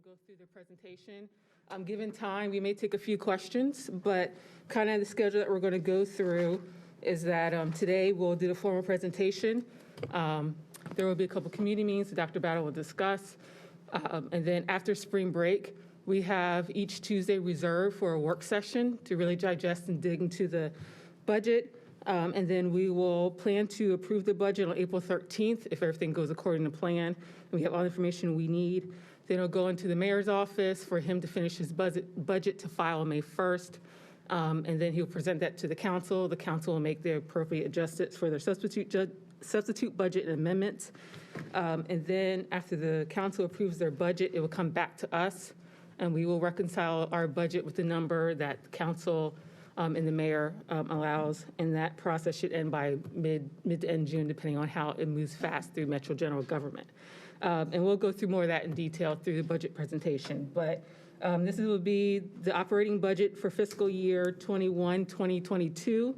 go through the presentation. Given time, we may take a few questions, but kind of the schedule that we're going to go through is that today we'll do the formal presentation. There will be a couple community meetings that Dr. Battle will discuss. And then after spring break, we have each Tuesday reserved for a work session to really digest and dig into the budget. And then we will plan to approve the budget on April 13th if everything goes according to plan and we have all the information we need. Then it'll go into the mayor's office for him to finish his budget to file on May 1st. And then he'll present that to the council. The council will make the appropriate adjustments for their substitute budget and amendments. And then after the council approves their budget, it will come back to us and we will reconcile our budget with the number that the council and the mayor allows, and that process should end by mid to end June, depending on how it moves fast through Metro General Government. And we'll go through more of that in detail through the budget presentation. But this will be the operating budget for fiscal year 21-2022.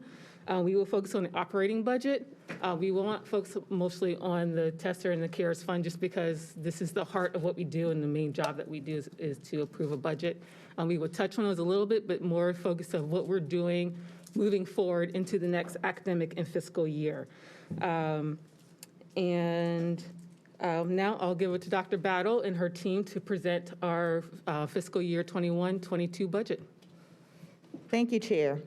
We will focus on the operating budget. We will not focus mostly on the tester and the CARES fund just because this is the heart of what we do and the main job that we do is to approve a budget. We will touch on those a little bit, but more focus of what we're doing moving forward into the next academic and fiscal year. Now I'll give it to Dr. Battle and her team to present our fiscal year 21-22 budget. Thank you, Chair.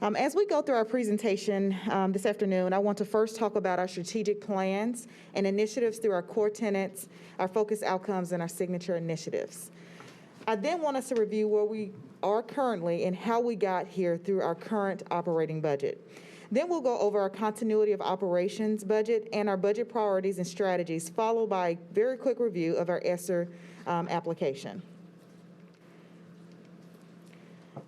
As we go through our presentation this afternoon, I want to first talk about our strategic plans and initiatives through our core tenets, our focus outcomes, and our signature initiatives. I then want us to review where we are currently and how we got here through our current operating budget. Then we'll go over our continuity of operations budget and our budget priorities and strategies, followed by a very quick review of our ESSER application.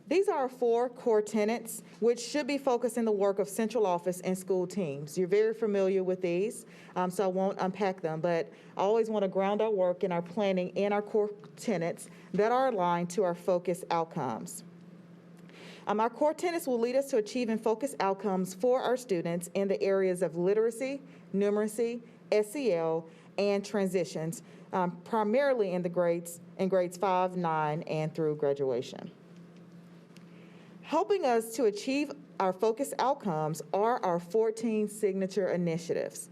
These are our 4 core tenets, which should be focused in the work of central office and school teams. You're very familiar with these, so I won't unpack them, but I always want to ground our work in our planning and our core tenets that are aligned to our focus outcomes. Our core tenets will lead us to achieving focus outcomes for our students in the areas of literacy, numeracy, SEL, and transitions, primarily in grades 5, 9, and through graduation. Helping us to achieve our focus outcomes are our 14 signature initiatives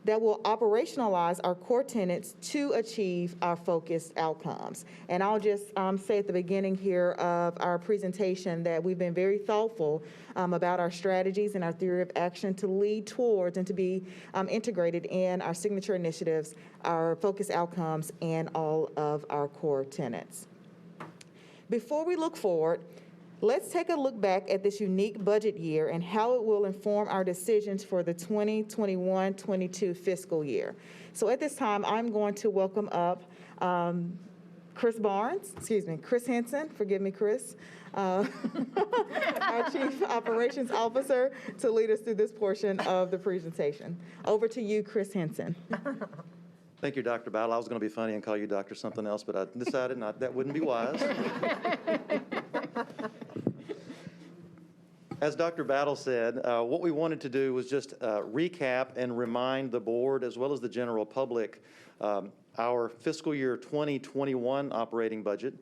that will operationalize our core tenets to achieve our focused outcomes. And I'll just say at the beginning here of our presentation that we've been very thoughtful about our strategies and our theory of action to lead towards and to be integrated in our signature initiatives, our focus outcomes, and all of our core tenets. Before we look forward, let's take a look back at this unique budget year and how it will inform our decisions for the 2021-22 fiscal year. So at this time, I'm going to welcome up Chris Henson, forgive me, Chris, our Chief Operations Officer, to lead us through this portion of the presentation. Over to you, Chris Henson. Thank you, Dr. Battle. I was going to be funny and call you Dr. something else, but I decided that wouldn't be wise. As Dr. Battle said, what we wanted to do was just recap and remind the board as well as the general public our fiscal year 2021 operating budget.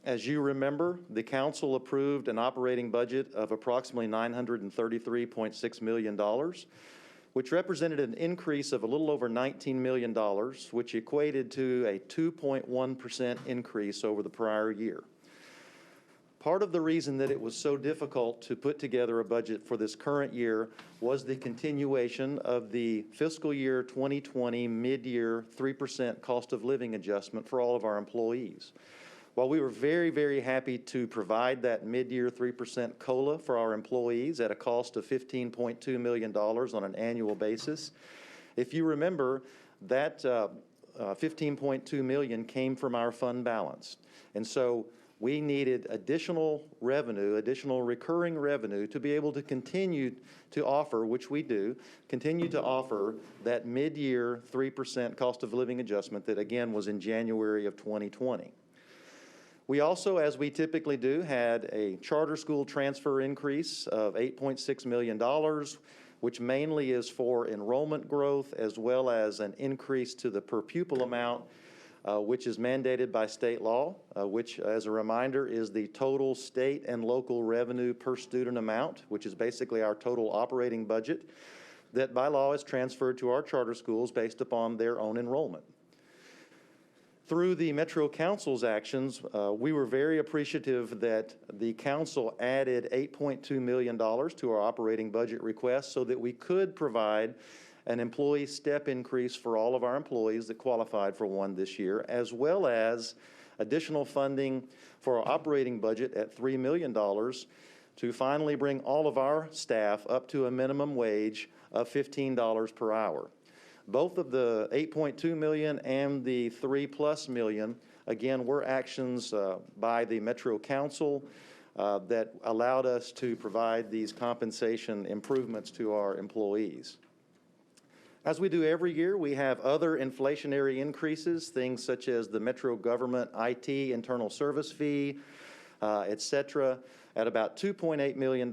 As you remember, the council approved an operating budget of approximately $933.6 million, which represented an increase of a little over $19 million, which equated to a 2.1% increase over the prior year. Part of the reason that it was so difficult to put together a budget for this current year was the continuation of the fiscal year 2020 mid-year 3% cost of living adjustment for all of our employees. While we were very, very happy to provide that mid-year 3% COLA for our employees at a cost of $15.2 million on an annual basis, if you remember, that $15.2 million came from our fund balance. And so we needed additional revenue, additional recurring revenue to be able to continue to offer, which we do, continue to offer that mid-year 3% cost of living adjustment that again was in January of 2020. We also, as we typically do, had a charter school transfer increase of $8.6 million, which mainly is for enrollment growth as well as an increase to the per pupil amount which is mandated by state law, which, as a reminder, is the total state and local revenue per student amount, which is basically our total operating budget, that by law is transferred to our charter schools based upon their own enrollment. Through the Metro Council's actions, we were very appreciative that the council added $8.2 million to our operating budget request so that we could provide an employee step increase for all of our employees that qualified for one this year, as well as additional funding for our operating budget at $3 million to finally bring all of our staff up to a minimum wage of $15 per hour. Both of the $8.2 million and the $3+ million, again, were actions by the Metro Council that allowed us to provide these compensation improvements to our employees. As we do every year, we have other inflationary increases, things such as the Metro government IT internal service fee, et cetera, at about $2.8 million.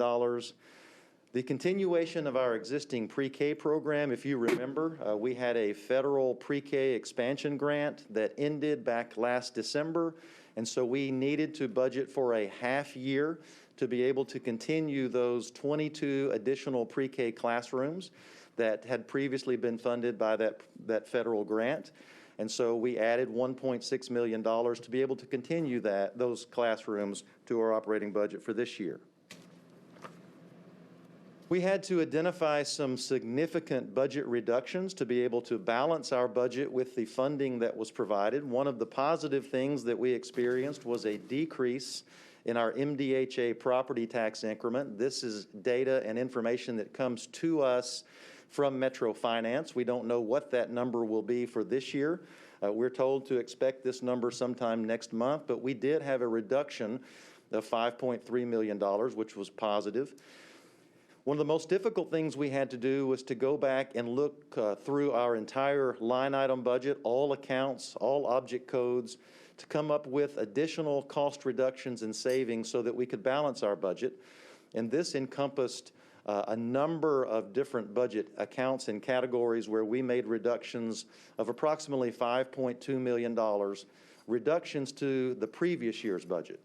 The continuation of our existing pre-K program, if you remember, we had a federal pre-K expansion grant that ended back last December, and so we needed to budget for a half year to be able to continue those 22 additional pre-K classrooms that had previously been funded by that federal grant. And so we added $1.6 million to be able to continue those classrooms to our operating budget for this year. We had to identify some significant budget reductions to be able to balance our budget with the funding that was provided. One of the positive things that we experienced was a decrease in our MDHA property tax increment. This is data and information that comes to us from Metro Finance. We don't know what that number will be for this year. We're told to expect this number sometime next month, but we did have a reduction of $5.3 million, which was positive. One of the most difficult things we had to do was to go back and look through our entire line item budget, all accounts, all object codes, to come up with additional cost reductions and savings so that we could balance our budget. And this encompassed a number of different budget accounts and categories where we made reductions of approximately $5.2 million, reductions to the previous year's budget.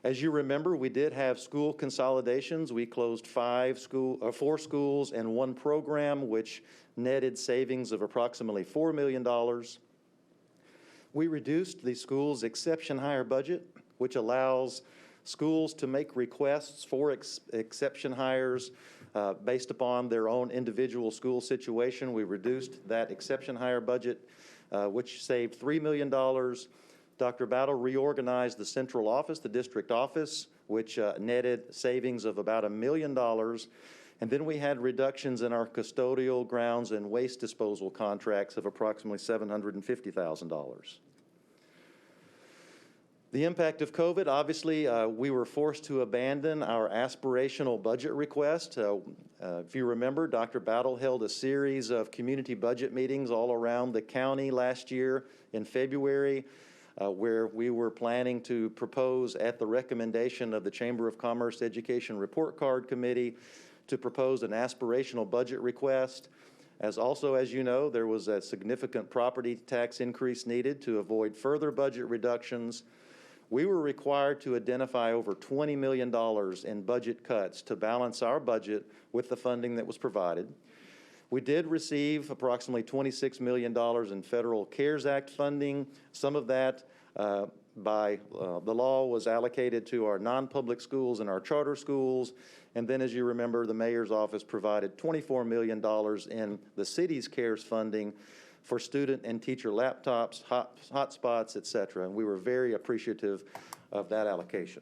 As you remember, we did have school consolidations. We closed 4 schools and 1 program, which netted savings of approximately $4 million. We reduced the school's exception hire budget, which allows schools to make requests for exception hires based upon their own individual school situation. We reduced that exception hire budget, which saved $3 million. Dr. Battle reorganized the central office, the district office, which netted savings of about $1 million. And then we had reductions in our custodial, grounds, and waste disposal contracts of approximately $750,000. The impact of COVID, obviously, we were forced to abandon our aspirational budget request. If you remember, Dr. Battle held a series of community budget meetings all around the county last year in February, where we were planning to propose, at the recommendation of the Chamber of Commerce Education Report Card Committee, to propose an aspirational budget request. As you know, there was a significant property tax increase needed to avoid further budget reductions. We were required to identify over $20 million in budget cuts to balance our budget with the funding that was provided. We did receive approximately $26 million in federal CARES Act funding. Some of that by the law was allocated to our non-public schools and our charter schools. And then, as you remember, the mayor's office provided $24 million in the city's CARES funding for student and teacher laptops, hotspots, et cetera. And we were very appreciative of that allocation.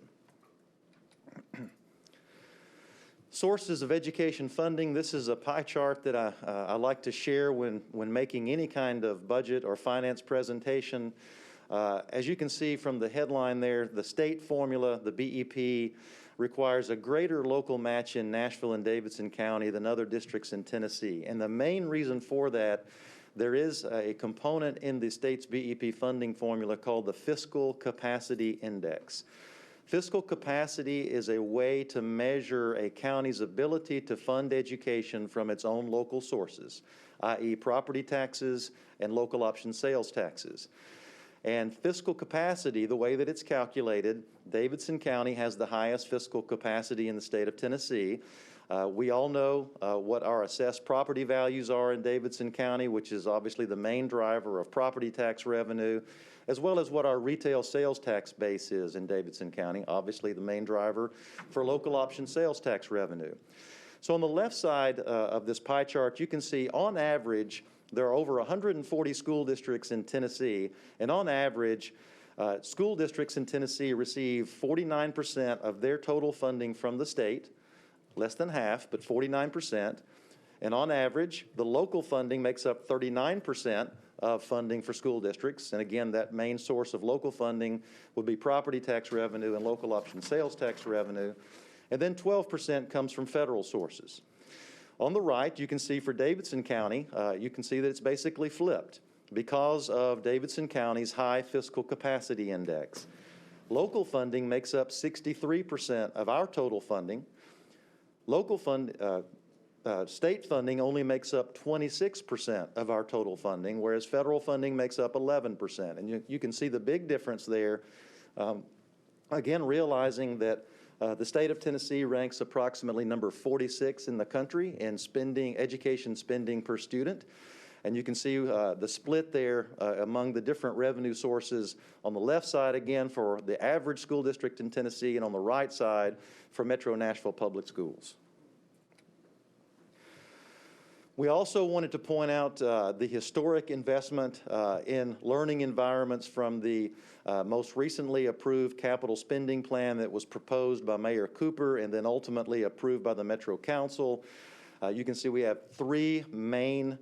Sources of education funding. This is a pie chart that I like to share when making any kind of budget or finance presentation. As you can see from the headline there, the state formula, the BEP, requires a greater local match in Nashville and Davidson County than other districts in Tennessee. And the main reason for that, there is a component in the state's BEP funding formula called the Fiscal Capacity Index. Fiscal capacity is a way to measure a county's ability to fund education from its own local sources, i.e. property taxes and local option sales taxes. And fiscal capacity, the way that it's calculated, Davidson County has the highest fiscal capacity in the state of Tennessee. We all know what our assessed property values are in Davidson County, which is obviously the main driver of property tax revenue, as well as what our retail sales tax base is in Davidson County, obviously the main driver for local option sales tax revenue. So on the left side of this pie chart, you can see on average, there are over 140 school districts in Tennessee, and on average, school districts in Tennessee receive 49% of their total funding from the state, less than half, but 49%. And on average, the local funding makes up 39% of funding for school districts. And again, that main source of local funding would be property tax revenue and local option sales tax revenue. And then 12% comes from federal sources. On the right, you can see for Davidson County, you can see that it's basically flipped because of Davidson County's high fiscal capacity index. Local funding makes up 63% of our total funding. State funding only makes up 26% of our total funding, whereas federal funding makes up 11%. And you can see the big difference there. Again, realizing that the state of Tennessee ranks approximately number 46 in the country in education spending per student. And you can see the split there among the different revenue sources on the left side, again, for the average school district in Tennessee, and on the right side for Metro Nashville Public Schools. We also wanted to point out the historic investment in learning environments from the most recently approved capital spending plan that was proposed by Mayor Cooper and then ultimately approved by the Metro Council. You can see we have three main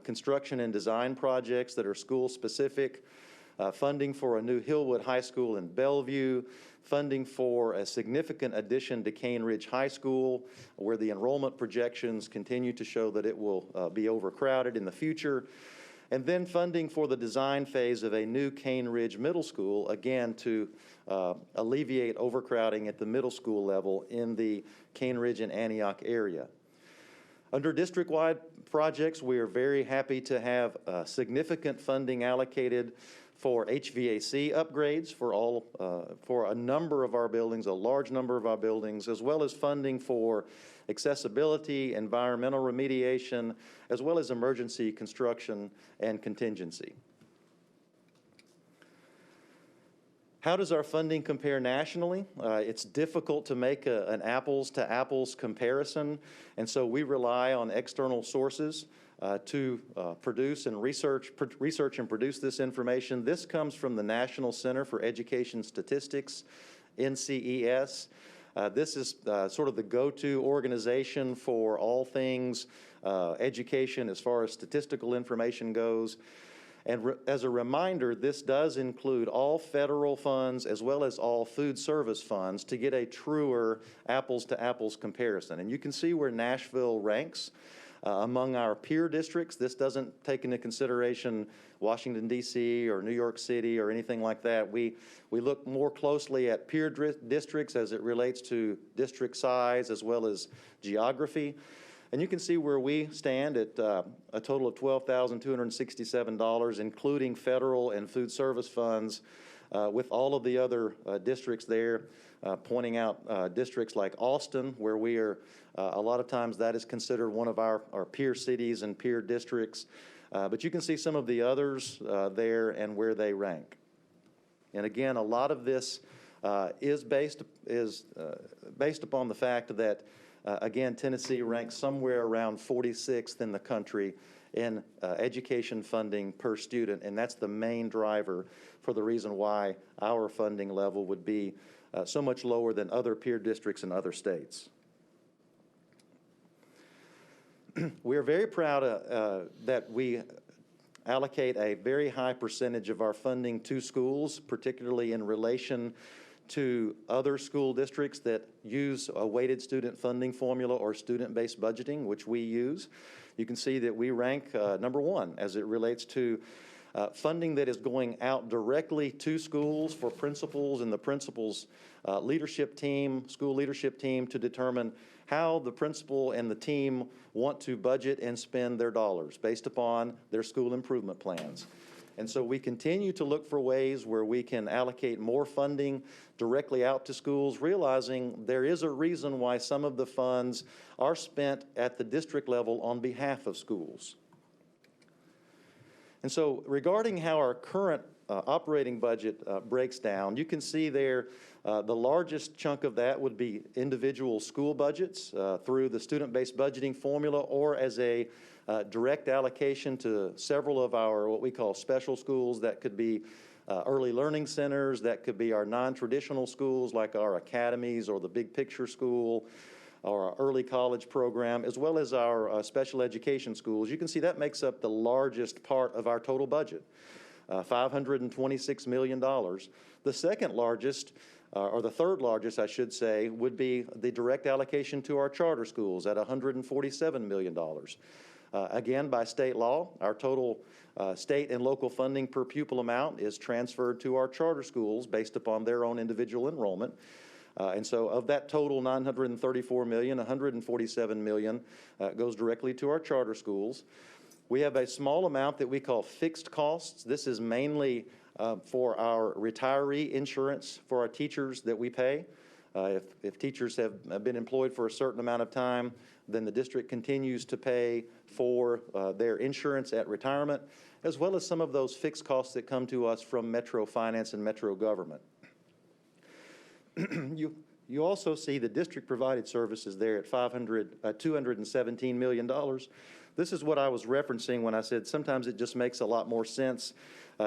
construction and design projects that are school-specific. Funding for a new Hillwood High School in Bellevue, funding for a significant addition to Cane Ridge High School, where the enrollment projections continue to show that it will be overcrowded in the future, and then funding for the design phase of a new Cane Ridge Middle School, again to alleviate overcrowding at the middle school level in the Cane Ridge and Antioch area. Under district-wide projects, we are very happy to have significant funding allocated for HVAC upgrades for a number of our buildings, a large number of our buildings, as well as funding for accessibility, environmental remediation, as well as emergency construction and contingency. How does our funding compare nationally? It's difficult to make an apples-to-apples comparison, and so we rely on external sources to produce and research and produce this information. This comes from the National Center for Education Statistics, NCES. This is sort of the go-to organization for all things education as far as statistical information goes. And as a reminder, this does include all federal funds as well as all food service funds to get a truer apples-to-apples comparison. And you can see where Nashville ranks among our peer districts. This doesn't take into consideration Washington, D.C. or New York City or anything like that. We look more closely at peer districts as it relates to district size as well as geography. And you can see where we stand at a total of $12,267, including federal and food service funds, with all of the other districts there, pointing out districts like Austin, where we are, a lot of times that is considered one of our peer cities and peer districts. But you can see some of the others there and where they rank. And again, a lot of this is based upon the fact that again, Tennessee ranks somewhere around 46th in the country in education funding per student, and that's the main driver for the reason why our funding level would be so much lower than other peer districts in other states. We are very proud that we allocate a very high percentage of our funding to schools, particularly in relation to other school districts that use a weighted student funding formula or student-based budgeting, which we use. You can see that we rank number one as it relates to funding that is going out directly to schools for principals and the principal's leadership team, school leadership team, to determine how the principal and the team want to budget and spend their dollars based upon their school improvement plans. And so we continue to look for ways where we can allocate more funding directly out to schools, realizing there is a reason why some of the funds are spent at the district level on behalf of schools. And so regarding how our current operating budget breaks down, you can see there the largest chunk of that would be individual school budgets through the student-based budgeting formula or as a direct allocation to several of our what we call special schools. That could be early learning centers, that could be our non-traditional schools like our academies or the big picture school, or our early college program, as well as our special education schools. You can see that makes up the largest part of our total budget, $526 million. The second largest, or the third largest, I should say, would be the direct allocation to our charter schools at $147 million. Again, by state law, our total state and local funding per pupil amount is transferred to our charter schools based upon their own individual enrollment. And so of that total $934 million, $147 million goes directly to our charter schools. We have a small amount that we call fixed costs. This is mainly for our retiree insurance for our teachers that we pay. If teachers have been employed for a certain amount of time, then the district continues to pay for their insurance at retirement, as well as some of those fixed costs that come to us from Metro Finance and Metro Government. You also see the district provided services there at $217 million. This is what I was referencing when I said sometimes it just makes a lot more sense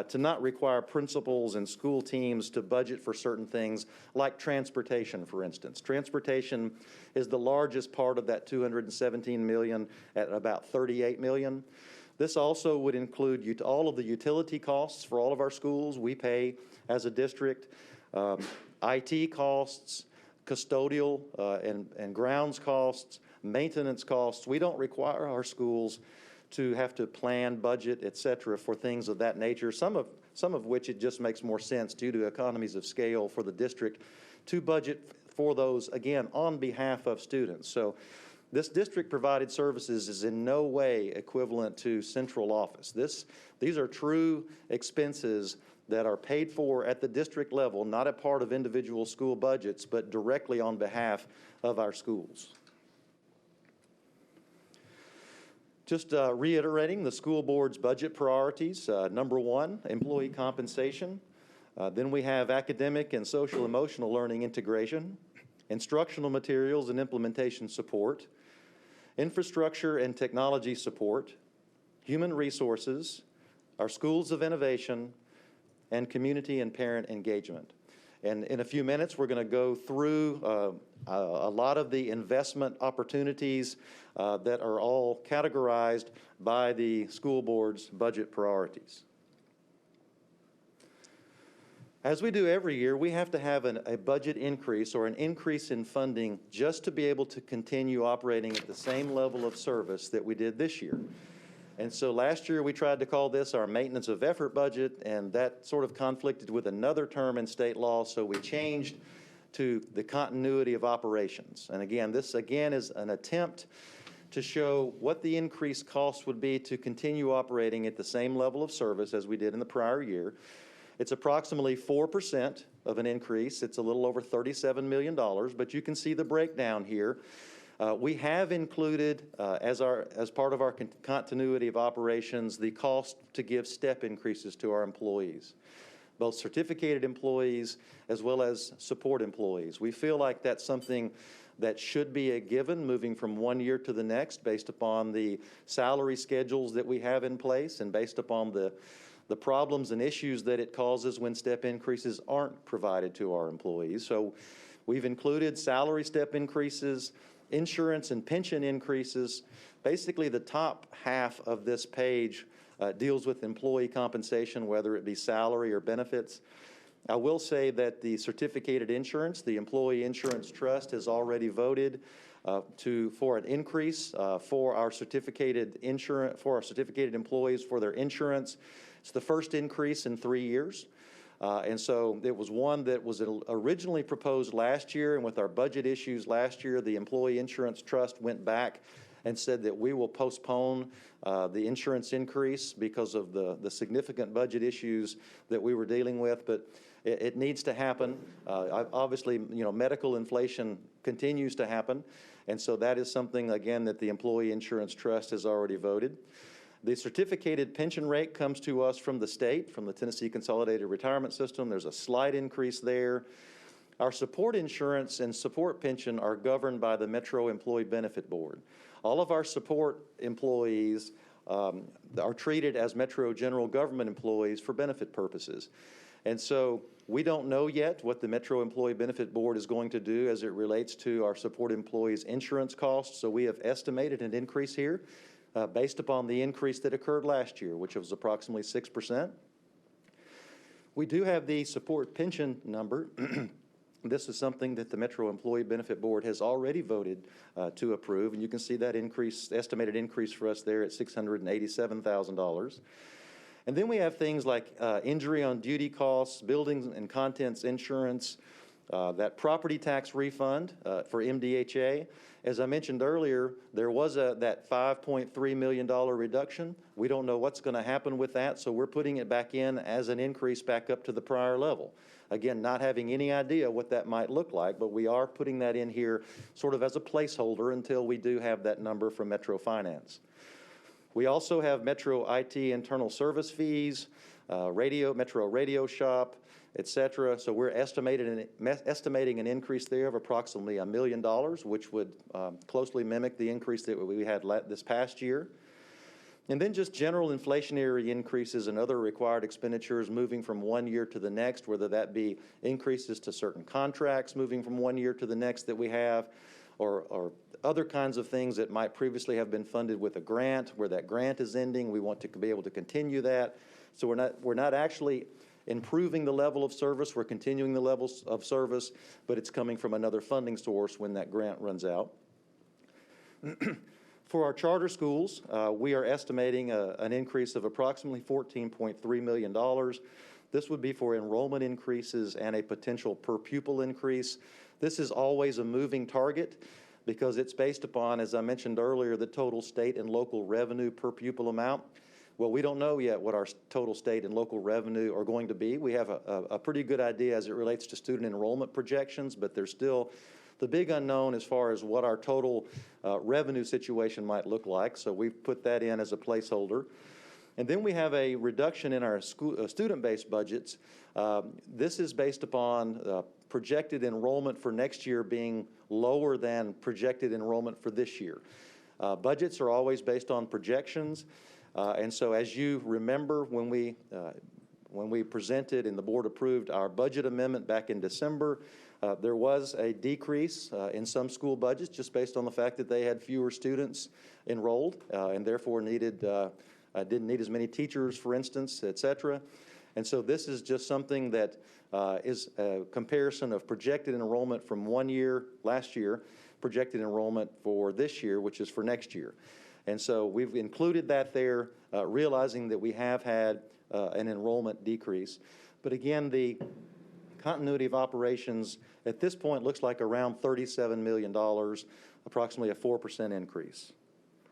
to not require principals and school teams to budget for certain things like transportation, for instance. Transportation is the largest part of that $217 million at about $38 million. This also would include all of the utility costs for all of our schools. We pay as a district. IT costs, custodial and grounds costs, maintenance costs. We don't require our schools to have to plan, budget, et cetera, for things of that nature, some of which it just makes more sense due to economies of scale for the district to budget for those, again, on behalf of students. So this district provided services is in no way equivalent to central office. These are true expenses that are paid for at the district level, not a part of individual school budgets, but directly on behalf of our schools. Just reiterating the school board's budget priorities. Number one, employee compensation. Then we have academic and social emotional learning integration, instructional materials and implementation support, infrastructure and technology support, human resources, our schools of innovation, and community and parent engagement. And in a few minutes, we're going to go through a lot of the investment opportunities that are all categorized by the school board's budget priorities. As we do every year, we have to have a budget increase or an increase in funding just to be able to continue operating at the same level of service that we did this year. And so last year we tried to call this our maintenance of effort budget, and that sort of conflicted with another term in state law, so we changed to the continuity of operations. And again, this again is an attempt to show what the increased cost would be to continue operating at the same level of service as we did in the prior year. It's approximately 4% of an increase. It's a little over $37 million, but you can see the breakdown here. We have included, as part of our continuity of operations, the cost to give step increases to our employees, both certificated employees as well as support employees. We feel like that's something that should be a given moving from one year to the next based upon the salary schedules that we have in place and based upon the problems and issues that it causes when step increases aren't provided to our employees. So we've included salary step increases, insurance and pension increases. Basically, the top half of this page deals with employee compensation, whether it be salary or benefits. I will say that the certificated insurance, the Employee Insurance Trust, has already voted for an increase for our certificated employees for their insurance, It's the first increase in 3 years. And so it was one that was originally proposed last year, and with our budget issues last year, the Employee Insurance Trust went back and said that we will postpone the insurance increase because of the significant budget issues that we were dealing with. But it needs to happen. Obviously, medical inflation continues to happen, and so that is something, again, that the Employee Insurance Trust has already voted. The certificated pension rate comes to us from the state, from the Tennessee Consolidated Retirement System. There's a slight increase there. Our support insurance and support pension are governed by the Metro Employee Benefit Board. All of our support employees are treated as Metro general government employees for benefit purposes. And so we don't know yet what the Metro Employee Benefit Board is going to do as it relates to our support employees' insurance costs. So we have estimated an increase here based upon the increase that occurred last year, which was approximately 6%. We do have the support pension number. This is something that the Metro Employee Benefit Board has already voted to approve, and you can see that estimated increase for us there at $687,000. And then we have things like injury on duty costs, buildings and contents insurance, that property tax refund for MDHA. As I mentioned earlier, there was that $5.3 million reduction. We don't know what's going to happen with that, so we're putting it back in as an increase back up to the prior level. Again, not having any idea what that might look like, but we are putting that in here sort of as a placeholder until we do have that number from Metro Finance. We also have Metro IT internal service fees, Metro Radio Shop, et cetera. So we're estimating an increase there of approximately $1 million, which would closely mimic the increase that we had this past year. And then just general inflationary increases and other required expenditures moving from one year to the next, whether that be increases to certain contracts moving from one year to the next that we have, or other kinds of things that might previously have been funded with a grant, where that grant is ending. We want to be able to continue that. So we're not actually improving the level of service. We're continuing the levels of service, but it's coming from another funding source when that grant runs out. For our charter schools, we are estimating an increase of approximately $14.3 million. This would be for enrollment increases and a potential per pupil increase. This is always a moving target because it's based upon, as I mentioned earlier, the total state and local revenue per pupil amount. Well, we don't know yet what our total state and local revenue are going to be. We have a pretty good idea as it relates to student enrollment projections, but there's still the big unknown as far as what our total revenue situation might look like. So we've put that in as a placeholder. And then we have a reduction in our student-based budgets. This is based upon projected enrollment for next year being lower than projected enrollment for this year. Budgets are always based on projections. And so as you remember, when we presented and the board approved our budget amendment back in December, there was a decrease in some school budgets just based on the fact that they had fewer students enrolled and therefore didn't need as many teachers, for instance, et cetera. And so this is just something that is a comparison of projected enrollment from one year, last year, projected enrollment for this year, which is for next year. And so we've included that there, realizing that we have had an enrollment decrease. But again, the continuity of operations at this point looks like around $37 million, approximately a 4% increase.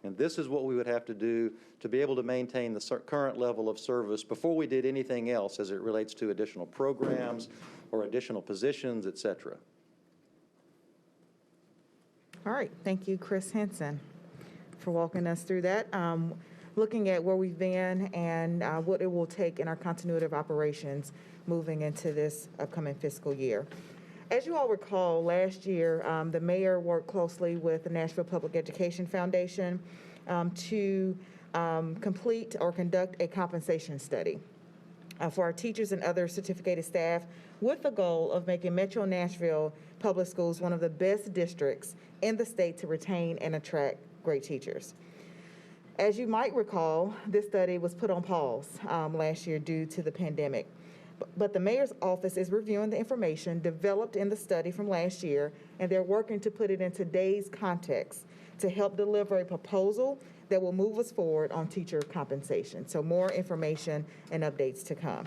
And this is what we would have to do to be able to maintain the current level of service before we did anything else as it relates to additional programs or additional positions, et cetera. All right, thank you, Chris Henson, for walking us through that. Looking at where we've been and what it will take in our continuity of operations moving into this upcoming fiscal year. As you all recall, last year, the mayor worked closely with the Nashville Public Education Foundation to complete or conduct a compensation study for our teachers and other certificated staff with the goal of making Metro Nashville Public Schools one of the best districts in the state to retain and attract great teachers. As you might recall, this study was put on pause last year due to the pandemic. But the mayor's office is reviewing the information developed in the study from last year, and they're working to put it in today's context to help deliver a proposal that will move us forward on teacher compensation. So more information and updates to come.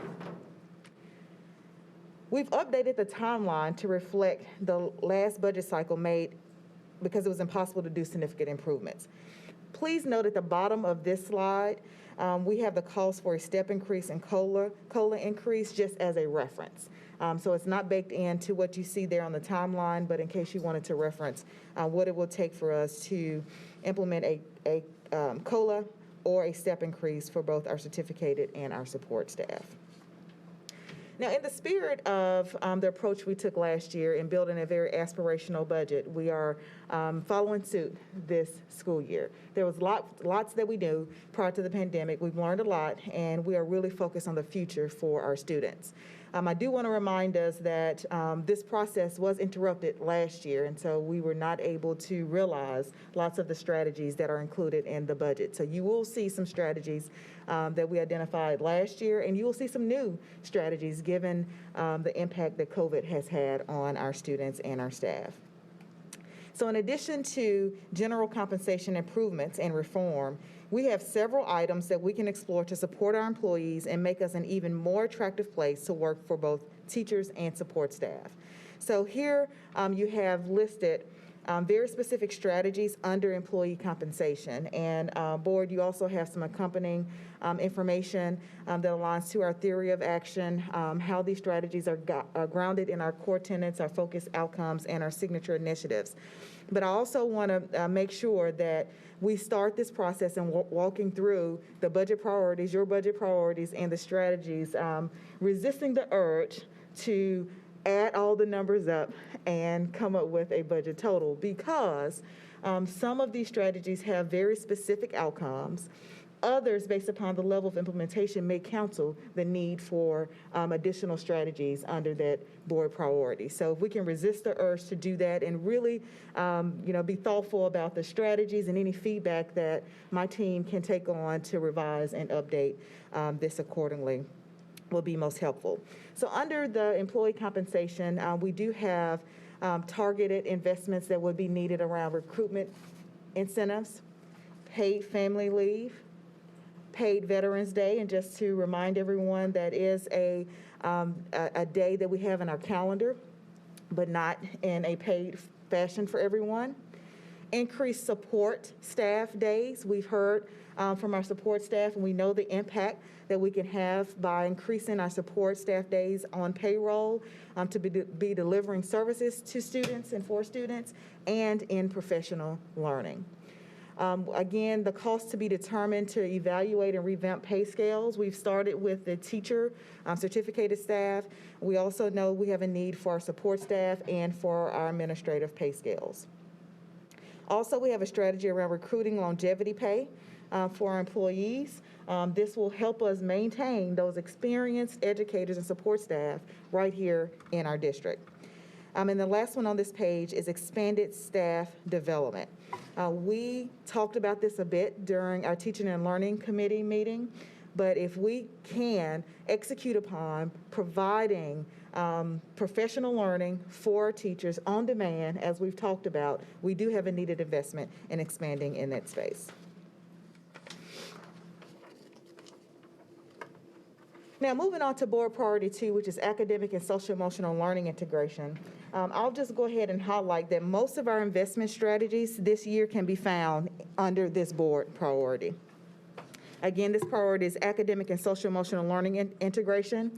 We've updated the timeline to reflect the last budget cycle made because it was impossible to do significant improvements. Please note at the bottom of this slide, we have the cost for a step increase and COLA increase just as a reference. So it's not baked into what you see there on the timeline, but in case you wanted to reference what it will take for us to implement a COLA or a step increase for both our certificated and our support staff. Now, in the spirit of the approach we took last year in building a very aspirational budget, we are following suit this school year. There was lots that we knew prior to the pandemic. We've learned a lot, and we are really focused on the future for our students. I do want to remind us that this process was interrupted last year, and so we were not able to realize lots of the strategies that are included in the budget. So you will see some strategies that we identified last year, and you will see some new strategies given the impact that COVID has had on our students and our staff. So in addition to general compensation improvements and reform, we have several items that we can explore to support our employees and make us an even more attractive place to work for both teachers and support staff. So here you have listed very specific strategies under employee compensation. And board, you also have some accompanying information that aligns to our theory of action, how these strategies are grounded in our core tenets, our focus outcomes, and our signature initiatives. But I also want to make sure that we start this process and walking through the budget priorities, your budget priorities, and the strategies, resisting the urge to add all the numbers up and come up with a budget total, because some of these strategies have very specific outcomes. Others, based upon the level of implementation, may counsel the need for additional strategies under that board priority. So if we can resist the urge to do that and really be thoughtful about the strategies and any feedback that my team can take on to revise and update this accordingly, will be most helpful. So under the employee compensation, we do have targeted investments that would be needed around recruitment incentives, paid family leave, paid Veterans Day, and just to remind everyone, that is a day that we have in our calendar, but not in a paid fashion for everyone. Increased support staff days. We've heard from our support staff, and we know the impact that we can have by increasing our support staff days on payroll to be delivering services to students and for students and in professional learning. Again, the cost to be determined to evaluate and revamp pay scales. We've started with the teacher, certificated staff. We also know we have a need for our support staff and for our administrative pay scales. Also, we have a strategy around recruiting longevity pay for our employees. This will help us maintain those experienced educators and support staff right here in our district. And the last one on this page is expanded staff development. We talked about this a bit during our Teaching and Learning Committee meeting, but if we can execute upon providing professional learning for teachers on demand, as we've talked about, we do have a needed investment in expanding in that space. Now, moving on to board priority 2, which is academic and social emotional learning integration. I'll just go ahead and highlight that most of our investment strategies this year can be found under this board priority. Again, this priority is academic and social emotional learning integration.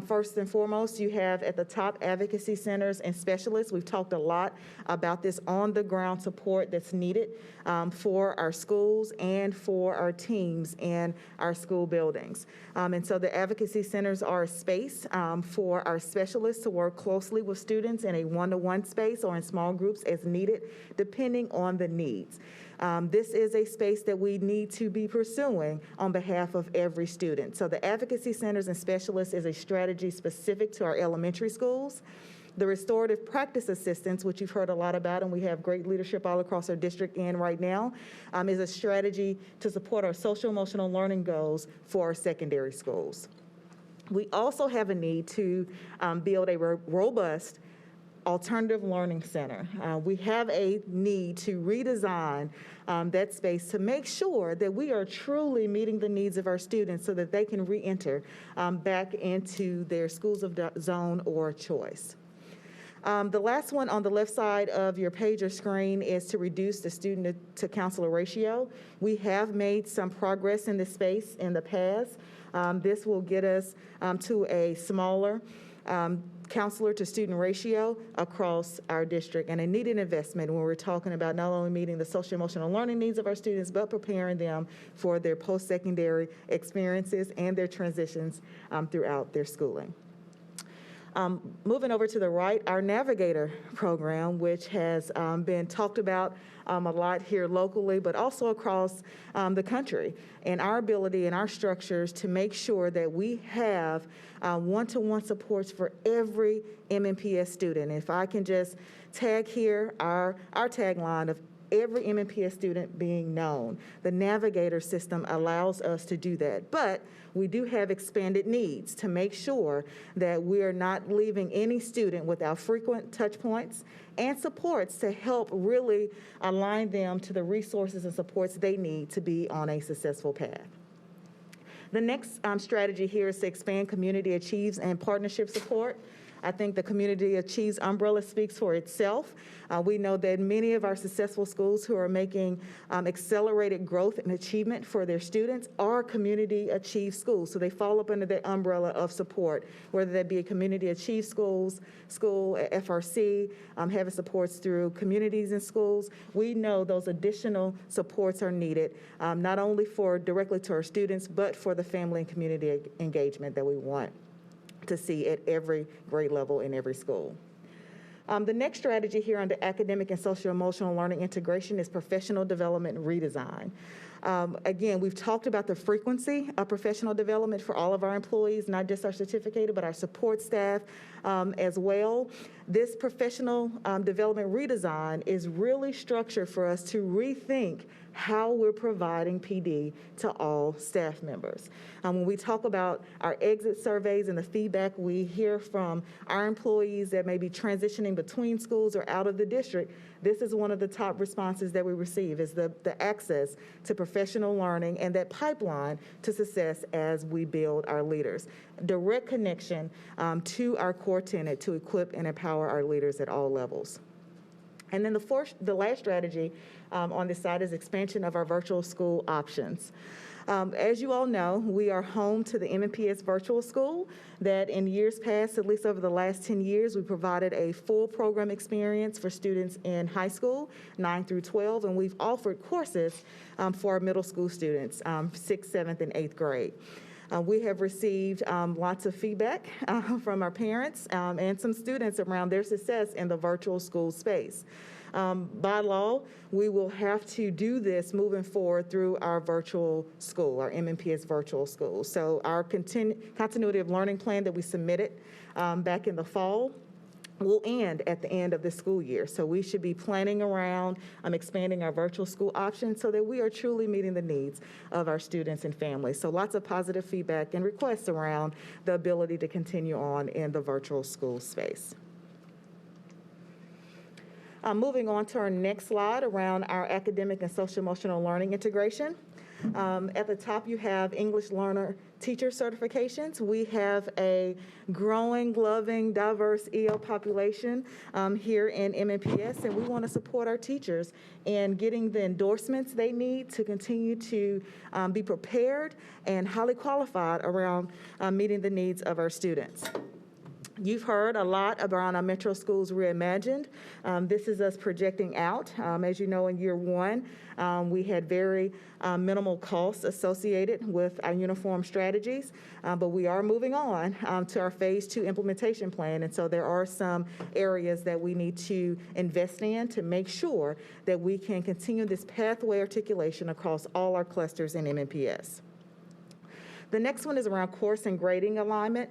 First and foremost, you have at the top advocacy centers and specialists. We've talked a lot about this on-the-ground support that's needed for our schools and for our teams in our school buildings. And so the advocacy centers are a space for our specialists to work closely with students in a one-to-one space or in small groups as needed, depending on the needs. This is a space that we need to be pursuing on behalf of every student. So the advocacy centers and specialists is a strategy specific to our elementary schools. The restorative practice assistants, which you've heard a lot about, and we have great leadership all across our district and right now, is a strategy to support our social emotional learning goals for our secondary schools. We also have a need to build a robust Alternative Learning Center. We have a need to redesign that space to make sure that we are truly meeting the needs of our students so that they can re-enter back into their schools of zone or choice. The last one on the left side of your page or screen is to reduce the student to counselor ratio. We have made some progress in this space in the past. This will get us to a smaller counselor to student ratio across our district, and a needed investment when we're talking about not only meeting the social emotional learning needs of our students, but preparing them for their post-secondary experiences and their transitions throughout their schooling. Moving over to the right, our Navigator program, which has been talked about a lot here locally, but also across the country, and our ability and our structures to make sure that we have one-to-one supports for every MNPS student. If I can just tag here our tagline of every MNPS student being known. The Navigator system allows us to do that, but we do have expanded needs to make sure that we are not leaving any student without frequent touch points and supports to help really align them to the resources and supports they need to be on a successful path. The next strategy here is to expand Community Achieves and partnership support. I think the Community Achieves umbrella speaks for itself. We know that many of our successful schools who are making accelerated growth and achievement for their students are Community Achieve schools. So they fall up under that umbrella of support, whether that be a Community Achieve school, FRC, having supports through communities in schools. We know those additional supports are needed, not only for directly to our students, but for the family and community engagement that we want to see at every grade level in every school. The next strategy here under academic and social emotional learning integration is professional development redesign. Again, we've talked about the frequency of professional development for all of our employees, not just our certificated, but our support staff as well. This professional development redesign is really structured for us to rethink how we're providing PD to all staff members. When we talk about our exit surveys and the feedback we hear from our employees that may be transitioning between schools or out of the district, this is one of the top responses that we receive is the access to professional learning and that pipeline to success as we build our leaders. Direct connection to our core tenet to equip and empower our leaders at all levels. And then the last strategy on this side is expansion of our virtual school options. As you all know, we are home to the MNPS virtual school that in years past, at least over the last 10 years, we provided a full program experience for students in high school, 9 through 12, and we've offered courses for our middle school students, 6th, 7th, and 8th grade. We have received lots of feedback from our parents and some students around their success in the virtual school space. By law, we will have to do this moving forward through our virtual school, our MNPS virtual school. So our continuity of learning plan that we submitted back in the fall will end at the end of the school year. So we should be planning around expanding our virtual school options so that we are truly meeting the needs of our students and families. So lots of positive feedback and requests around the ability to continue on in the virtual school space. Moving on to our next slide around our academic and social emotional learning integration. At the top, you have English learner teacher certifications. We have a growing, loving, diverse EL population here in MNPS, and we want to support our teachers in getting the endorsements they need to continue to be prepared and highly qualified around meeting the needs of our students. You've heard a lot around our Metro Schools Reimagined. This is us projecting out. As you know, in year one, we had very minimal costs associated with our uniform strategies, but we are moving on to our phase 2 implementation plan. And so there are some areas that we need to invest in to make sure that we can continue this pathway articulation across all our clusters in MNPS. The next one is around course and grading alignment.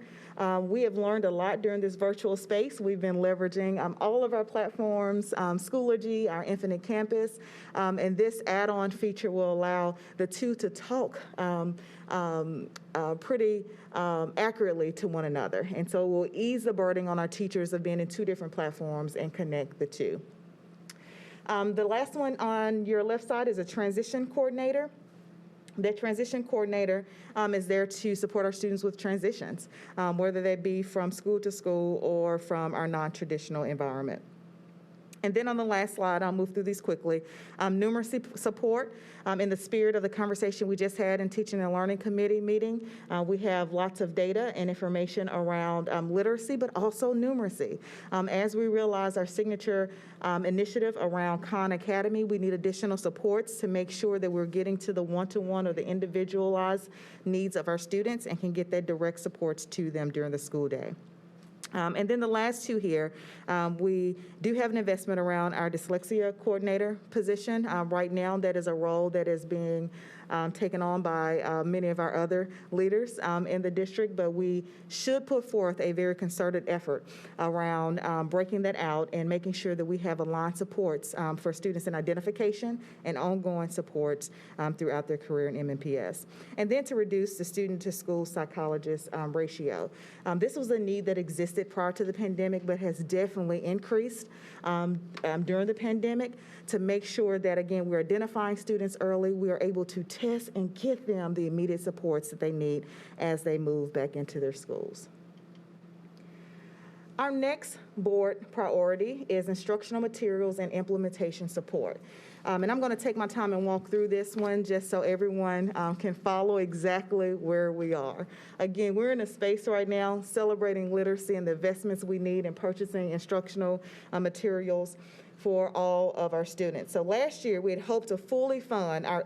We have learned a lot during this virtual space. We've been leveraging all of our platforms, Schoology, our Infinite Campus, and this add-on feature will allow the two to talk pretty accurately to one another. And so we'll ease the burden on our teachers of being in two different platforms and connect the two. The last one on your left side is a transition coordinator. The transition coordinator is there to support our students with transitions, whether they be from school to school or from our non-traditional environment. And then on the last slide, I'll move through these quickly. Numeracy support. In the spirit of the conversation we just had in Teaching and Learning Committee meeting, we have lots of data and information around literacy, but also numeracy. As we realize our signature initiative around Khan Academy, we need additional supports to make sure that we're getting to the one-to-one or the individualized needs of our students and can get that direct supports to them during the school day. And then the last two here, we do have an investment around our dyslexia coordinator position. Right now, that is a role that is being taken on by many of our other leaders in the district, but we should put forth a very concerted effort around breaking that out and making sure that we have aligned supports for students in identification and ongoing supports throughout their career in MNPS. And then to reduce the student-to-school psychologist ratio. This was a need that existed prior to the pandemic, but has definitely increased during the pandemic to make sure that, again, we're identifying students early, we are able to test and get them the immediate supports that they need as they move back into their schools. Our next board priority is instructional materials and implementation support. And I'm going to take my time and walk through this one just so everyone can follow exactly where we are. Again, we're in a space right now celebrating literacy and the investments we need in purchasing instructional materials for all of our students. So last year, we had hoped to fully fund our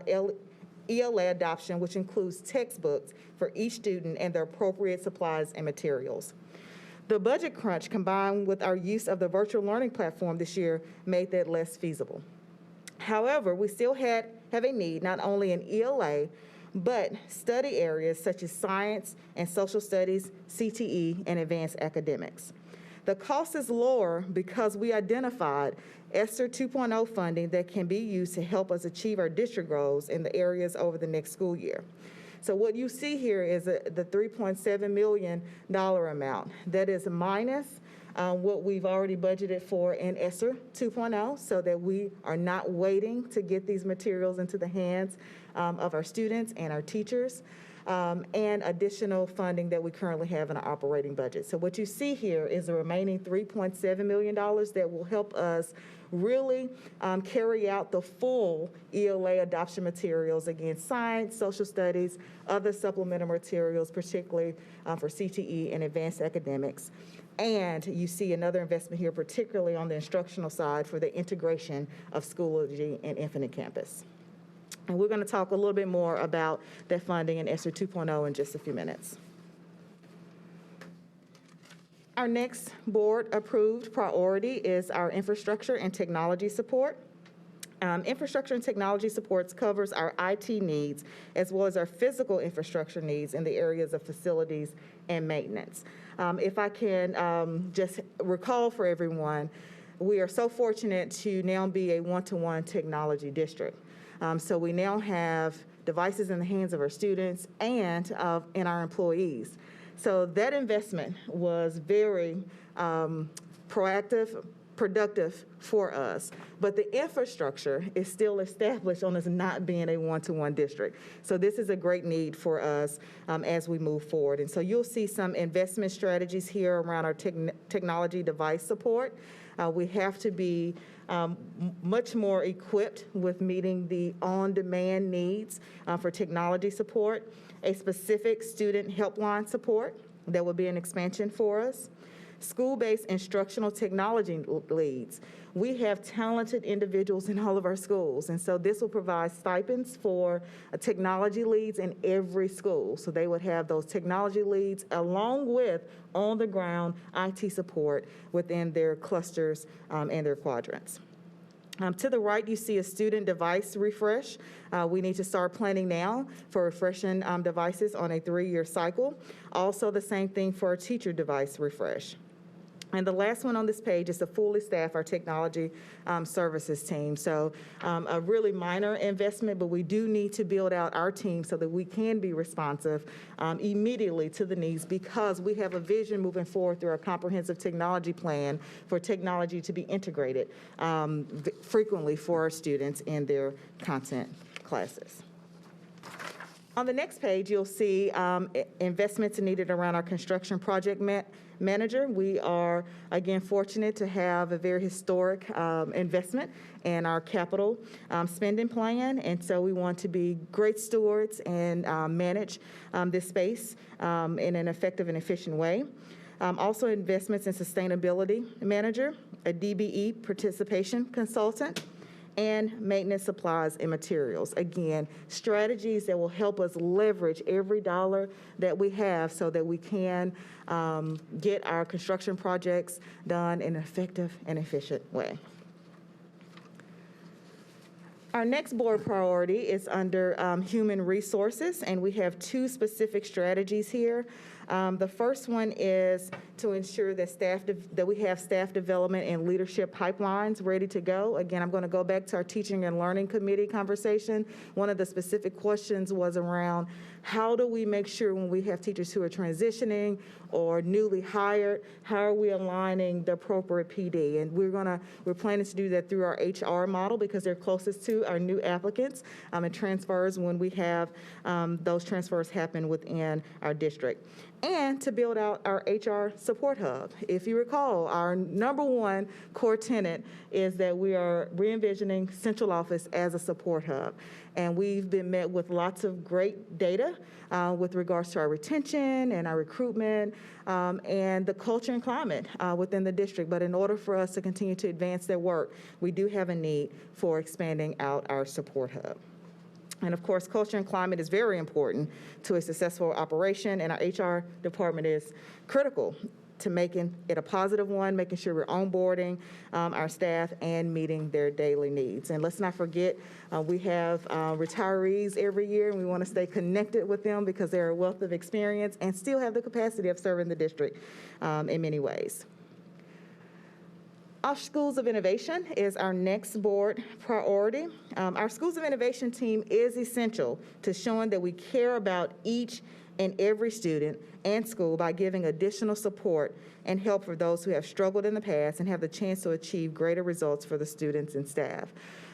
ELA adoption, which includes textbooks for each student and their appropriate supplies and materials. The budget crunch combined with our use of the virtual learning platform this year made that less feasible. However, we still have a need not only in ELA, but study areas such as science and social studies, CTE, and advanced academics. The cost is lower because we identified SR 2.0 funding that can be used to help us achieve our district goals in the areas over the next school year. So what you see here is the $3.7 million amount. That is minus what we've already budgeted for in ESSER 2.0 so that we are not waiting to get these materials into the hands of our students and our teachers, and additional funding that we currently have in our operating budget. So what you see here is the remaining $3.7 million that will help us really carry out the full ELA adoption materials, again, science, social studies, other supplemental materials, particularly for CTE and advanced academics. And you see another investment here, particularly on the instructional side for the integration of Schoology and Infinite Campus. And we're going to talk a little bit more about that funding in ESSER 2.0 in just a few minutes. Our next board-approved priority is our infrastructure and technology support. Infrastructure and technology supports covers our IT needs as well as our physical infrastructure needs in the areas of facilities and maintenance. If I can just recall for everyone, we are so fortunate to now be a one-to-one technology district. So we now have devices in the hands of our students and in our employees. So that investment was very proactive, productive for us. But the infrastructure is still established on us not being a one-to-one district. So this is a great need for us as we move forward. And so you'll see some investment strategies here around our technology device support. We have to be much more equipped with meeting the on-demand needs for technology support, a specific student helpline support that will be an expansion for us, school-based instructional technology leads. We have talented individuals in all of our schools, and so this will provide stipends for technology leads in every school. So they would have those technology leads along with on-the-ground IT support within their clusters and their quadrants. To the right, you see a student device refresh. We need to start planning now for refreshing devices on a 3-year cycle. Also, the same thing for a teacher device refresh. And the last one on this page is to fully staff our technology services team. So a really minor investment, but we do need to build out our team so that we can be responsive immediately to the needs, because we have a vision moving forward through our comprehensive technology plan for technology to be integrated frequently for our students in their content classes. On the next page, you'll see investments needed around our construction project manager. We are, again, fortunate to have a very historic investment in our capital spending plan, and so we want to be great stewards and manage this space in an effective and efficient way. Also, investments in sustainability manager, a DBE participation consultant, and maintenance supplies and materials. Again, strategies that will help us leverage every dollar that we have so that we can get our construction projects done in an effective and efficient way. Our next board priority is under human resources, and we have 2 specific strategies here. The first one is to ensure that we have staff development and leadership pipelines ready to go. Again, I'm going to go back to our teaching and learning committee conversation. One of the specific questions was around how do we make sure when we have teachers who are transitioning or newly hired, how are we aligning the appropriate PD? And we're planning to do that through our HR model, because they're closest to our new applicants and transfers when we have those transfers happen within our district. And to build out our HR support hub. If you recall, our number 1 core tenet is that we are re-envisioning central office as a support hub. And we've been met with lots of great data with regards to our retention and our recruitment and the culture and climate within the district. But in order for us to continue to advance their work, we do have a need for expanding out our support hub. And of course, culture and climate is very important to a successful operation, and our HR department is critical to making it a positive one, making sure we're onboarding our staff and meeting their daily needs. And let's not forget, we have retirees every year, and we want to stay connected with them because they're a wealth of experience and still have the capacity of serving the district in many ways. Our Schools of Innovation is our next board priority. Our Schools of Innovation team is essential to showing that we care about each and every student and school by giving additional support and help for those who have struggled in the past and have the chance to achieve greater results for the students and staff.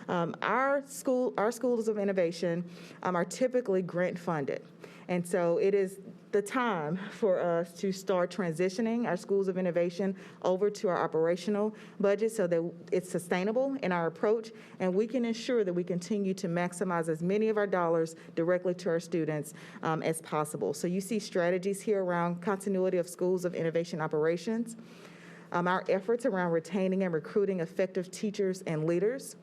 Our Schools of Innovation are typically grant funded. And so it is the time for us to start transitioning our Schools of Innovation over to our operational budget so that it's sustainable in our approach, and we can ensure that we continue to maximize as many of our dollars directly to our students as possible. So you see strategies here around continuity of Schools of Innovation operations, our efforts around retaining and recruiting effective teachers and leaders,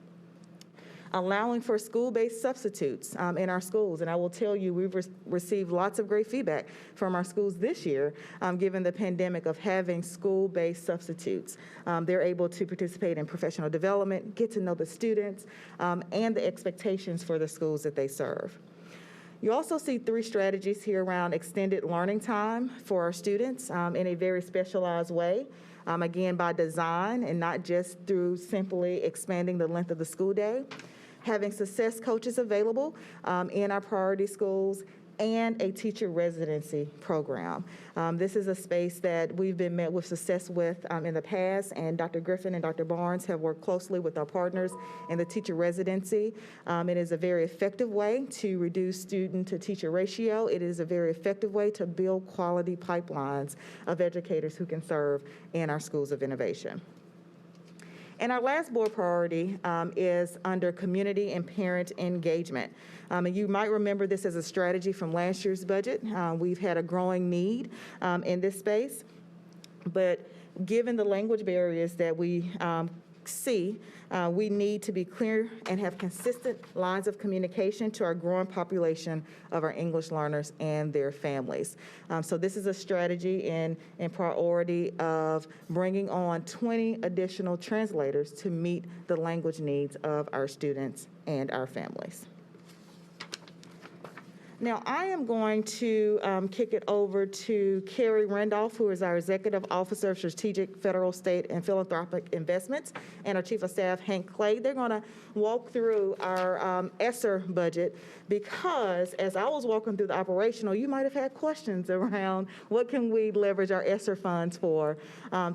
allowing for school-based substitutes in our schools. And I will tell you, we've received lots of great feedback from our schools this year, given the pandemic, of having school-based substitutes. They're able to participate in professional development, get to know the students, and the expectations for the schools that they serve. You also see 3 strategies here around extended learning time for our students in a very specialized way. Again, by design and not just through simply expanding the length of the school day. Having success coaches available in our priority schools, and a teacher residency program. This is a space that we've been met with success with in the past, and Dr. Griffin and Dr. Barnes have worked closely with our partners in the teacher residency. It is a very effective way to reduce student to teacher ratio. It is a very effective way to build quality pipelines of educators who can serve in our Schools of Innovation. And our last board priority is under community and parent engagement. And you might remember this as a strategy from last year's budget. We've had a growing need in this space, but given the language barriers that we C, we need to be clear and have consistent lines of communication to our growing population of our English learners and their families. So this is a strategy and priority of bringing on 20 additional translators to meet the language needs of our students and our families. Now, I am going to kick it over to Carrie Randolph, who is our Executive Officer of Strategic Federal, State, and Philanthropic Investments, and our Chief of Staff, Hank Clay. They're going to walk through our ESSER budget because as I was walking through the operational, you might have had questions around what can we leverage our ESSER funds for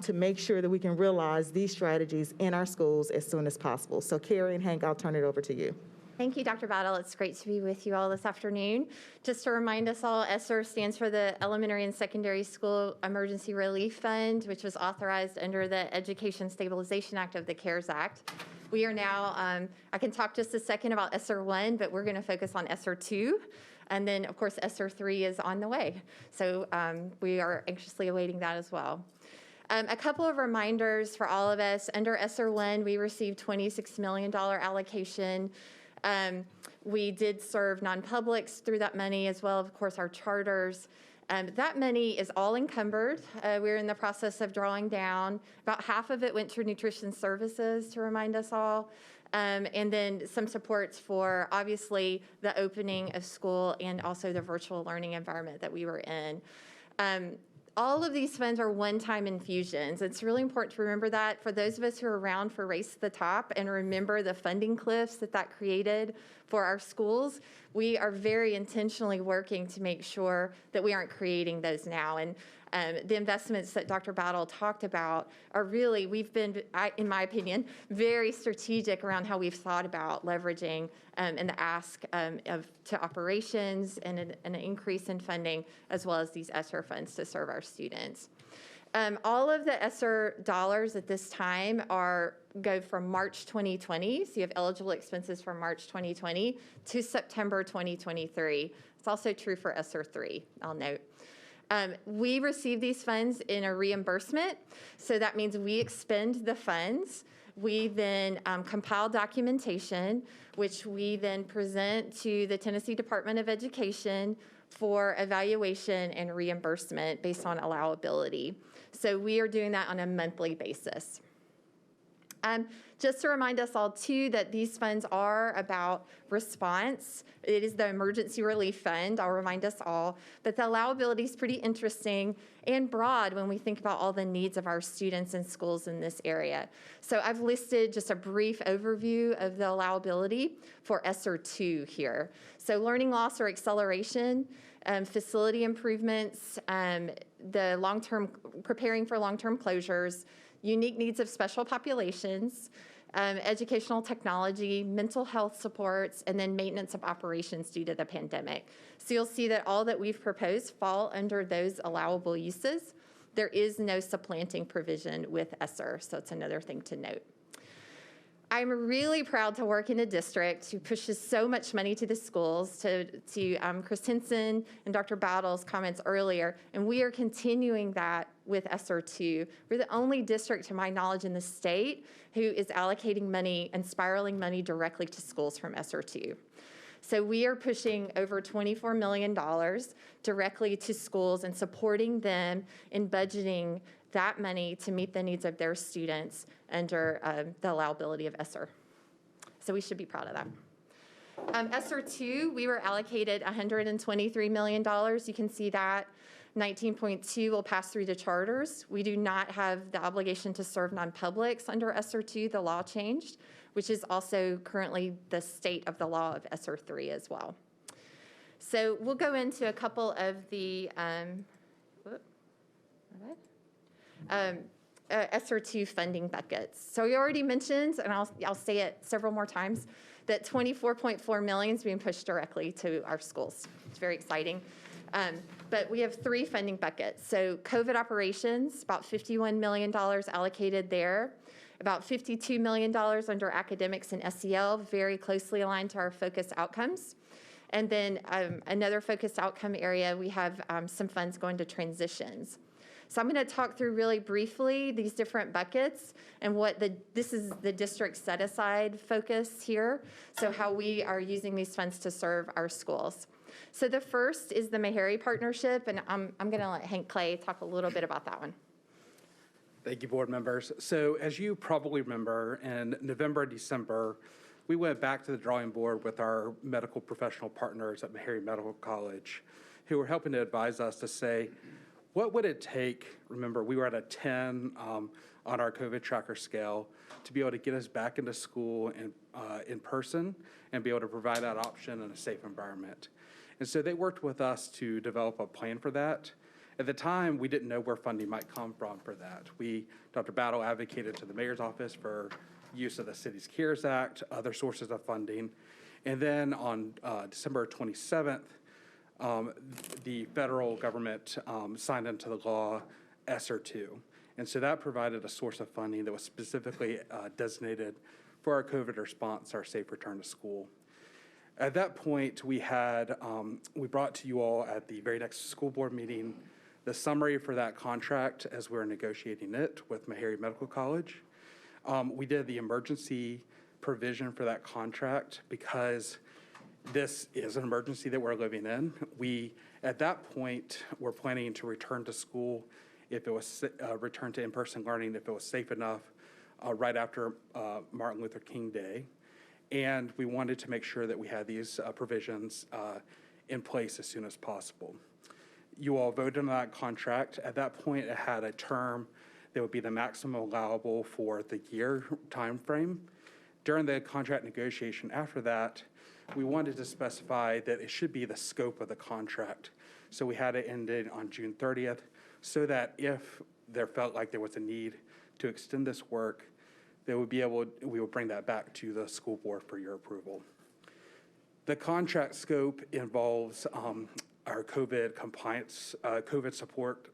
to make sure that we can realize these strategies in our schools as soon as possible. So Carrie and Hank, I'll turn it over to you. Thank you, Dr. Battle. It's great to be with you all this afternoon. Just to remind us all, ESSER stands for the Elementary and Secondary School Emergency Relief Fund, which was authorized under the Education Stabilization Act of the CARES Act. We are now, I can talk just a second about ESSER 1, but we're going to focus on ESSER 2. And then, of course, ESSER 3 is on the way. So we are anxiously awaiting that as well. A couple of reminders for all of us. Under ESSER 1, we received $26 million allocation. We did serve non-publics through that money as well, of course, our charters. That money is all encumbered. We're in the process of drawing down. About half of it went to nutrition services, to remind us all. And then some supports for, obviously, the opening of school and also the virtual learning environment that we were in. All of these funds are one-time infusions. It's really important to remember that for those of us who are around for Race to the Top and remember the funding cliffs that created for our schools, we are very intentionally working to make sure that we aren't creating those now. And the investments that Dr. Battle talked about are really, we've been, in my opinion, very strategic around how we've thought about leveraging and the ask to operations and an increase in funding, as well as these ESSER funds to serve our students. All of the ESSER dollars at this time go from March 2020, so you have eligible expenses from March 2020 to September 2023. It's also true for ESSER 3, I'll note. We receive these funds in a reimbursement, so that means we expend the funds. We then compile documentation, which we then present to the Tennessee Department of Education for evaluation and reimbursement based on allowability. So we are doing that on a monthly basis. Just to remind us all, too, that these funds are about response. It is the Emergency Relief Fund, I'll remind us all. But the allowability is pretty interesting and broad when we think about all the needs of our students and schools in this area. So I've listed just a brief overview of the allowability for ESSER 2 here. So learning loss or acceleration, facility improvements, the preparing for long-term closures, unique needs of special populations, educational technology, mental health supports, and then maintenance of operations due to the pandemic. So you'll see that all that we've proposed fall under those allowable uses. There is no supplanting provision with ESSER, so it's another thing to note. I'm really proud to work in a district who pushes so much money to the schools, to Chris Henson and Dr. Battle's comments earlier, and we are continuing that with ESSER 2. We're the only district, to my knowledge, in the state who is allocating money and spiraling money directly to schools from ESSER 2. So we are pushing over $24 million directly to schools and supporting them in budgeting that money to meet the needs of their students under the allowability of ESSER. So we should be proud of that. ESSER 2, we were allocated $123 million. You can see that 19.2 will pass through to charters. We do not have the obligation to serve non-publics under ESSER 2. The law changed, which is also currently the state of the law of ESSER 3 as well. So we'll go into a couple of the ESSER 2 funding buckets. So we already mentioned, and I'll say it several more times, that $24.4 million is being pushed directly to our schools. It's very exciting. But we have three funding buckets. So COVID operations, about $51 million allocated there. About $52 million under academics and SEL, very closely aligned to our focused outcomes. And then another focused outcome area, we have some funds going to transitions. So I'm going to talk through really briefly these different buckets and what this is the district set aside focus here. So how we are using these funds to serve our schools. So the first is the Meharry partnership, and I'm going to let Hank Clay talk a little bit about that one. Thank you, board members. So as you probably remember, in November and December, we went back to the drawing board with our medical professional partners at Meharry Medical College, who were helping to advise us to say, what would it take? Remember, we were at a 10 on our COVID tracker scale to be able to get us back into school in person and be able to provide that option in a safe environment. And so they worked with us to develop a plan for that. At the time, we didn't know where funding might come from for that. Dr. Battle advocated to the mayor's office for use of the city's CARES Act, other sources of funding. And then on December 27th, the federal government signed into the law SR2. And so that provided a source of funding that was specifically designated for our COVID response, our safe return to school. At that point, we brought to you all at the very next school board meeting the summary for that contract as we're negotiating it with Meharry Medical College. We did the emergency provision for that contract because this is an emergency that we're living in. At that point, we're planning to return to school if it was return to in-person learning if it was safe enough right after Martin Luther King Day. And we wanted to make sure that we had these provisions in place as soon as possible. You all voted on that contract. At that point, it had a term that would be the maximum allowable for the year time frame. During the contract negotiation after that, we wanted to specify that it should be the scope of the contract. So we had it ended on June 30th so that if there felt like there was a need to extend this work, we would bring that back to the school board for your approval. The contract scope involves our COVID compliance, COVID support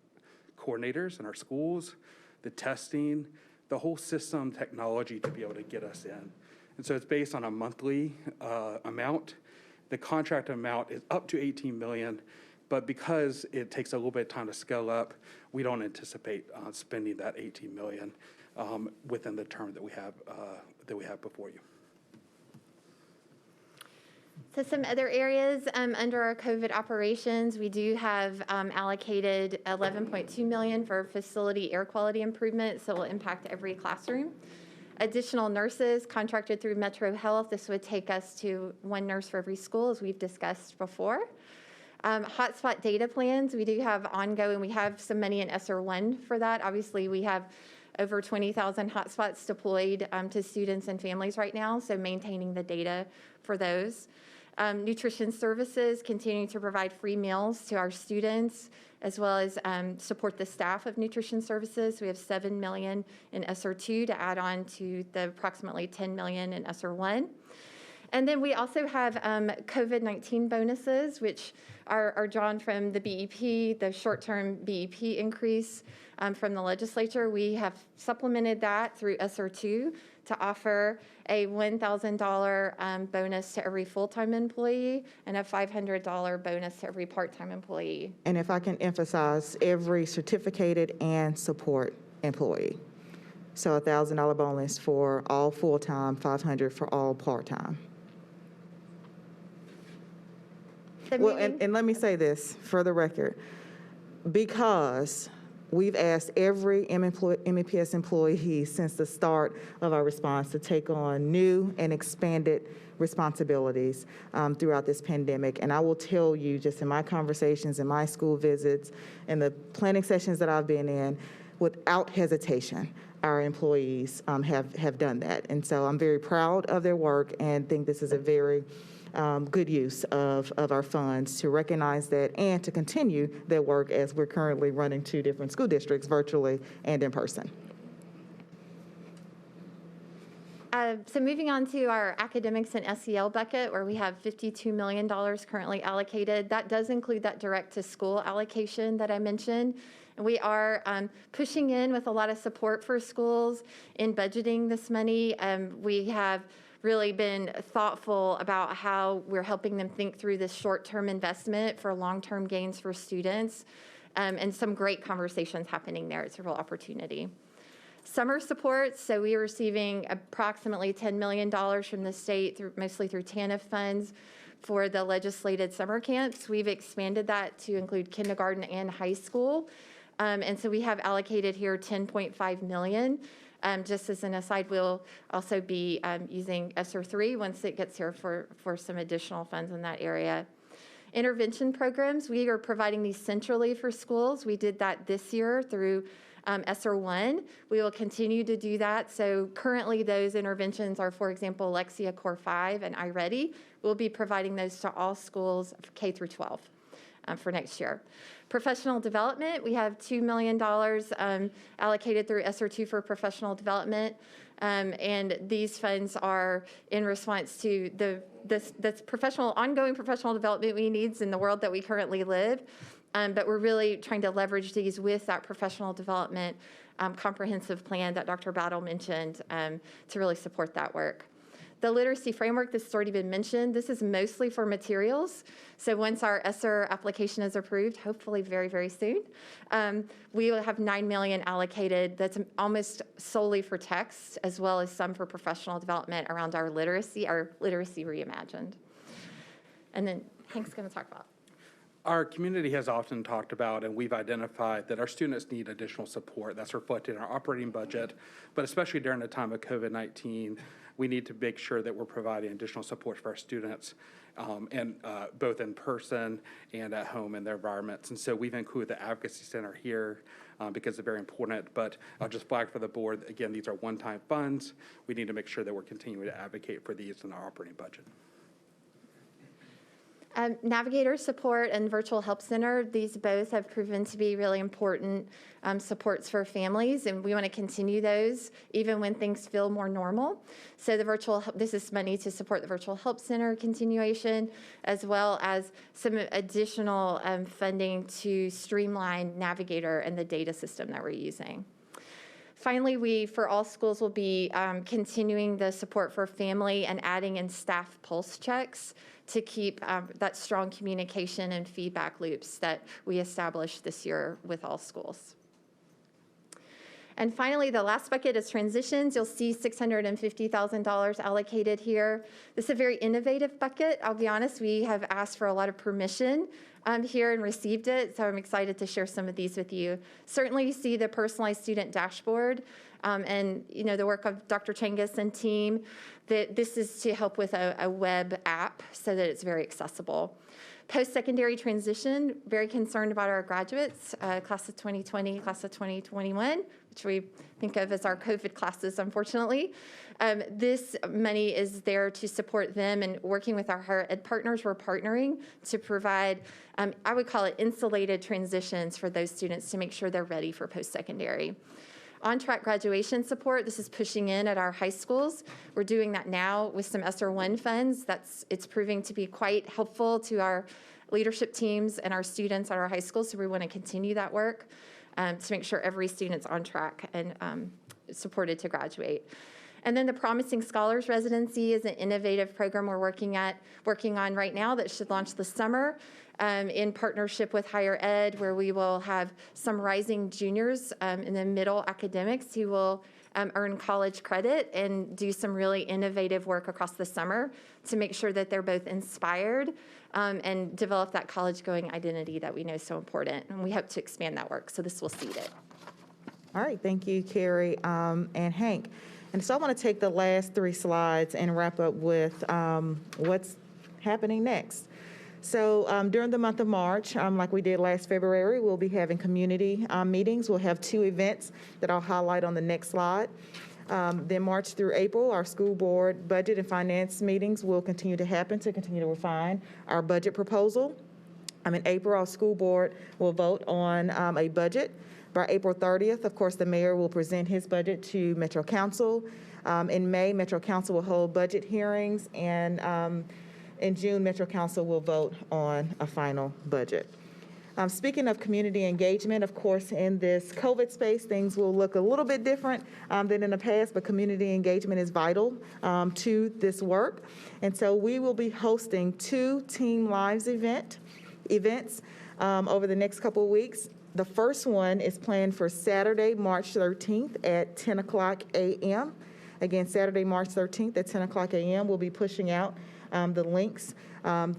coordinators in our schools, the testing, the whole system technology to be able to get us in. And so it's based on a monthly amount. The contract amount is up to $18 million, but because it takes a little bit of time to scale up, we don't anticipate spending that $18 million within the term that we have before you. So some other areas under our COVID operations, we do have allocated $11.2 million for facility air quality improvements that will impact every classroom. Additional nurses contracted through Metro Health. This would take us to 1 nurse for every school, as we've discussed before. Hotspot data plans, we do have ongoing. We have some money in SR1 for that. Obviously, we have over 20,000 hotspots deployed to students and families right now, so maintaining the data for those. Nutrition services, continuing to provide free meals to our students, as well as support the staff of nutrition services. We have $7 million in SR2 to add on to the approximately $10 million in SR1. And then we also have COVID-19 bonuses, which are drawn from the BEP, the short-term BEP increase from the legislature. We have supplemented that through SR2 to offer a $1,000 bonus to every full-time employee and a $500 bonus to every part-time employee. And if I can emphasize, every certificated and support employee. So a $1,000 bonus for all full-time, $500 for all part-time. Well, and let me say this for the record, because we've asked every MNPS employee since the start of our response to take on new and expanded responsibilities throughout this pandemic. And I will tell you, just in my conversations and my school visits and the planning sessions that I've been in, without hesitation, our employees have done that. And so I'm very proud of their work and think this is a very good use of our funds to recognize that and to continue their work as we're currently running 2 different school districts virtually and in person. So moving on to our academics and SEL bucket, where we have $52 million currently allocated. That does include that direct-to-school allocation that I mentioned. And we are pushing in with a lot of support for schools in budgeting this money. We have really been thoughtful about how we're helping them think through this short-term investment for long-term gains for students. and some great conversations happening there. It's a real opportunity. Summer supports, so we are receiving approximately $10 million from the state, mostly through TANF funds, for the legislated summer camps. We've expanded that to include kindergarten and high school. And so we have allocated here $10.5 million. Just as an aside, we'll also be using SR3 once it gets here for some additional funds in that area. Intervention programs, we are providing these centrally for schools. We did that this year through SR1. We will continue to do that. So currently those interventions are, for example, Lexia Core 5 and iReady. We'll be providing those to all schools K through 12 for next year. Professional development, we have $2 million allocated through SR2 for professional development. And these funds are in response to the ongoing professional development we need in the world that we currently live. But we're really trying to leverage these with that professional development comprehensive plan that Dr. Battle mentioned to really support that work. The literacy framework, this has already been mentioned. This is mostly for materials. So once our ESSER application is approved, hopefully very, very soon, we will have $9 million allocated. That's almost solely for text, as well as some for professional development around our literacy reimagined. And then Hank's going to talk about. Our community has often talked about, and we've identified, that our students need additional support. That's reflected in our operating budget, but especially during the time of COVID-19, we need to make sure that we're providing additional support for our students, and both in person and at home in their environments. And so we've included the Advocacy Center here because they're very important, but I'll just flag for the board, again, these are one-time funds. We need to make sure that we're continuing to advocate for these in our operating budget. Navigator support and virtual help center, these both have proven to be really important supports for families, and we want to continue those even when things feel more normal. So this is money to support the virtual help center continuation, as well as some additional funding to streamline Navigator and the data system that we're using. Finally, we, for all schools, will be continuing the support for family and adding in staff pulse checks to keep that strong communication and feedback loops that we established this year with all schools. And finally, the last bucket is transitions. You'll see $650,000 allocated here. This is a very innovative bucket. I'll be honest, we have asked for a lot of permission here and received it, so I'm excited to share some of these with you. Certainly, you see the personalized student dashboard and the work of Dr. Changus and team. This is to help with a web app so that it's very accessible. Post-secondary transition, very concerned about our graduates, class of 2020, class of 2021, which we think of as our COVID classes, unfortunately. This money is there to support them, and working with our higher ed partners, we're partnering to provide, I would call it insulated transitions for those students to make sure they're ready for post-secondary. On-track graduation support, this is pushing in at our high schools. We're doing that now with some ESSER1 funds. It's proving to be quite helpful to our leadership teams and our students at our high schools, so we want to continue that work to make sure every student's on track and supported to graduate. And then the Promising Scholars Residency is an innovative program we're working on right now that should launch this summer in partnership with higher ed, where we will have some rising juniors in the middle academics who will earn college credit and do some really innovative work across the summer to make sure that they're both inspired and develop that college-going identity that we know is so important. And we hope to expand that work, so this will seed it. All right, thank you, Carrie and Hank. And so I want to take the last 3 slides and wrap up with what's happening next. So during the month of March, like we did last February, we'll be having community meetings. We'll have 2 events that I'll highlight on the next slide. Then March through April, our school board budget and finance meetings will continue to happen to continue to refine our budget proposal. In April, our school board will vote on a budget. By April 30th, of course, the mayor will present his budget to Metro Council. In May, Metro Council will hold budget hearings, and in June, Metro Council will vote on a final budget. Speaking of community engagement, of course, in this COVID space, things will look a little bit different than in the past, but community engagement is vital to this work. And so we will be hosting 2 Team Lives events. over the next couple of weeks. The first one is planned for Saturday, March 13th at 10 o'clock a.m. Again, Saturday, March 13th at 10 o'clock a.m. We'll be pushing out the links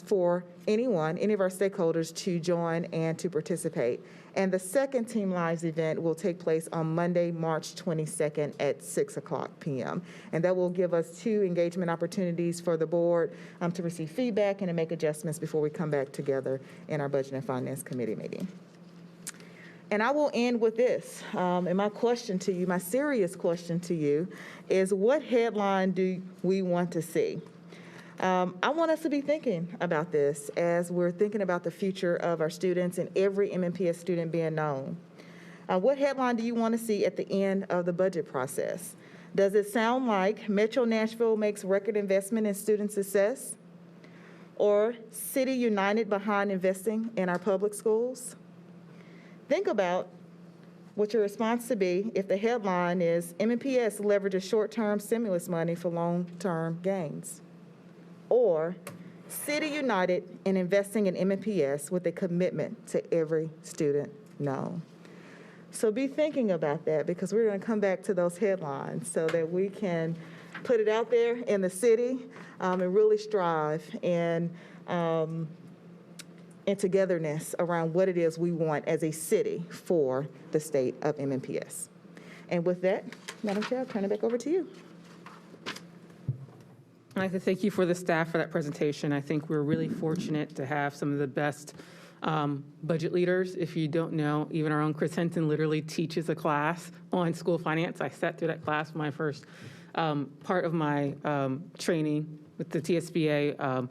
for any of our stakeholders to join and to participate. And the second Team Lives event will take place on Monday, March 22nd at 6 o'clock p.m. And that will give us 2 engagement opportunities for the board to receive feedback and to make adjustments before we come back together in our Budget and Finance Committee meeting. And I will end with this. And my question to you, my serious question to you, is what headline do we want to see? I want us to be thinking about this as we're thinking about the future of our students and every MNPS student being known. What headline do you want to see at the end of the budget process? Does it sound like Metro Nashville makes record investment in student success? Or City United behind investing in our public schools? Think about what your response to be if the headline is MNPS leverages short-term stimulus money for long-term gains. Or City United in investing in MNPS with a commitment to every student known. So be thinking about that, because we're going to come back to those headlines so that we can put it out there in the city and really strive in togetherness around what it is we want as a city for the state of MNPS. And with that, Madam Chair, I'll turn it back over to you. I'd like to thank you for the staff for that presentation. I think we're really fortunate to have some of the best budget leaders. If you don't know, even our own Chris Henson literally teaches a class on school finance. I sat through that class for my first part of my training with the TSBA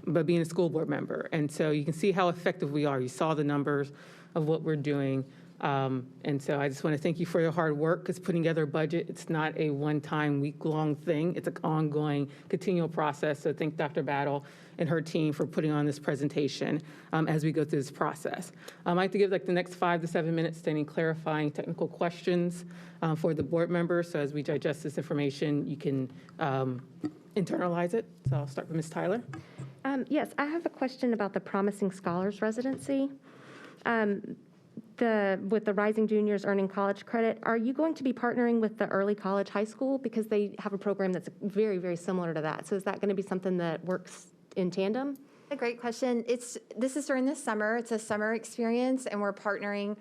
by being a school board member. And so you can see how effective we are. You saw the numbers of what we're doing. And so I just want to thank you for your hard work, because putting together a budget, it's not a one-time, week-long thing. It's an ongoing, continual process. So thank Dr. Battle and her team for putting on this presentation as we go through this process. I'd like to give the next 5 to 7 minutes to any clarifying technical questions for the board members. So as we digest this information, you can internalize it. So I'll start with Ms. Tyler. Yes, I have a question about the Promising Scholars residency. With the Rising Juniors earning college credit, are you going to be partnering with the Early College High School? Because they have a program that's very, very similar to that. So is that going to be something that works in tandem? A great question. This is during the summer. It's a summer experience, and we're partnering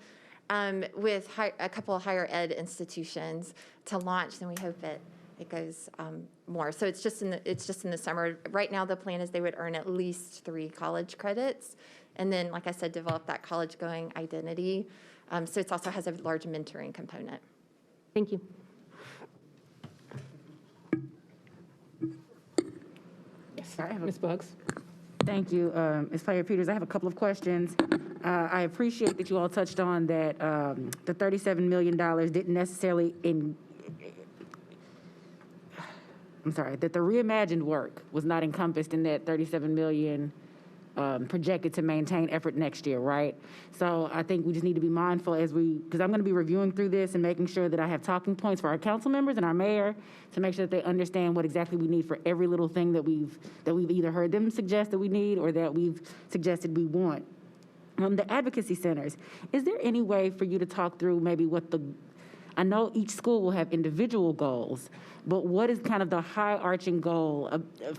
with a couple of higher ed institutions to launch, and we hope it goes more. So it's just in the summer. Right now, the plan is they would earn at least 3 college credits, and then, like I said, develop that college-going identity. So it also has a large mentoring component. Thank you. Yes, Ms. Buggs. Thank you, Ms. Player-Peters. I have a couple of questions. I appreciate that you all touched on that the $37 million didn't necessarily that the reimagined work was not encompassed in that $37 million projected to maintain effort next year, right? So I think we just need to be mindful because I'm going to be reviewing through this and making sure that I have talking points for our council members and our mayor to make sure that they understand what exactly we need for every little thing that we've either heard them suggest that we need or that we've suggested we want. The advocacy centers, is there any way for you to talk through maybe I know each school will have individual goals, but what is kind of the high-arching goal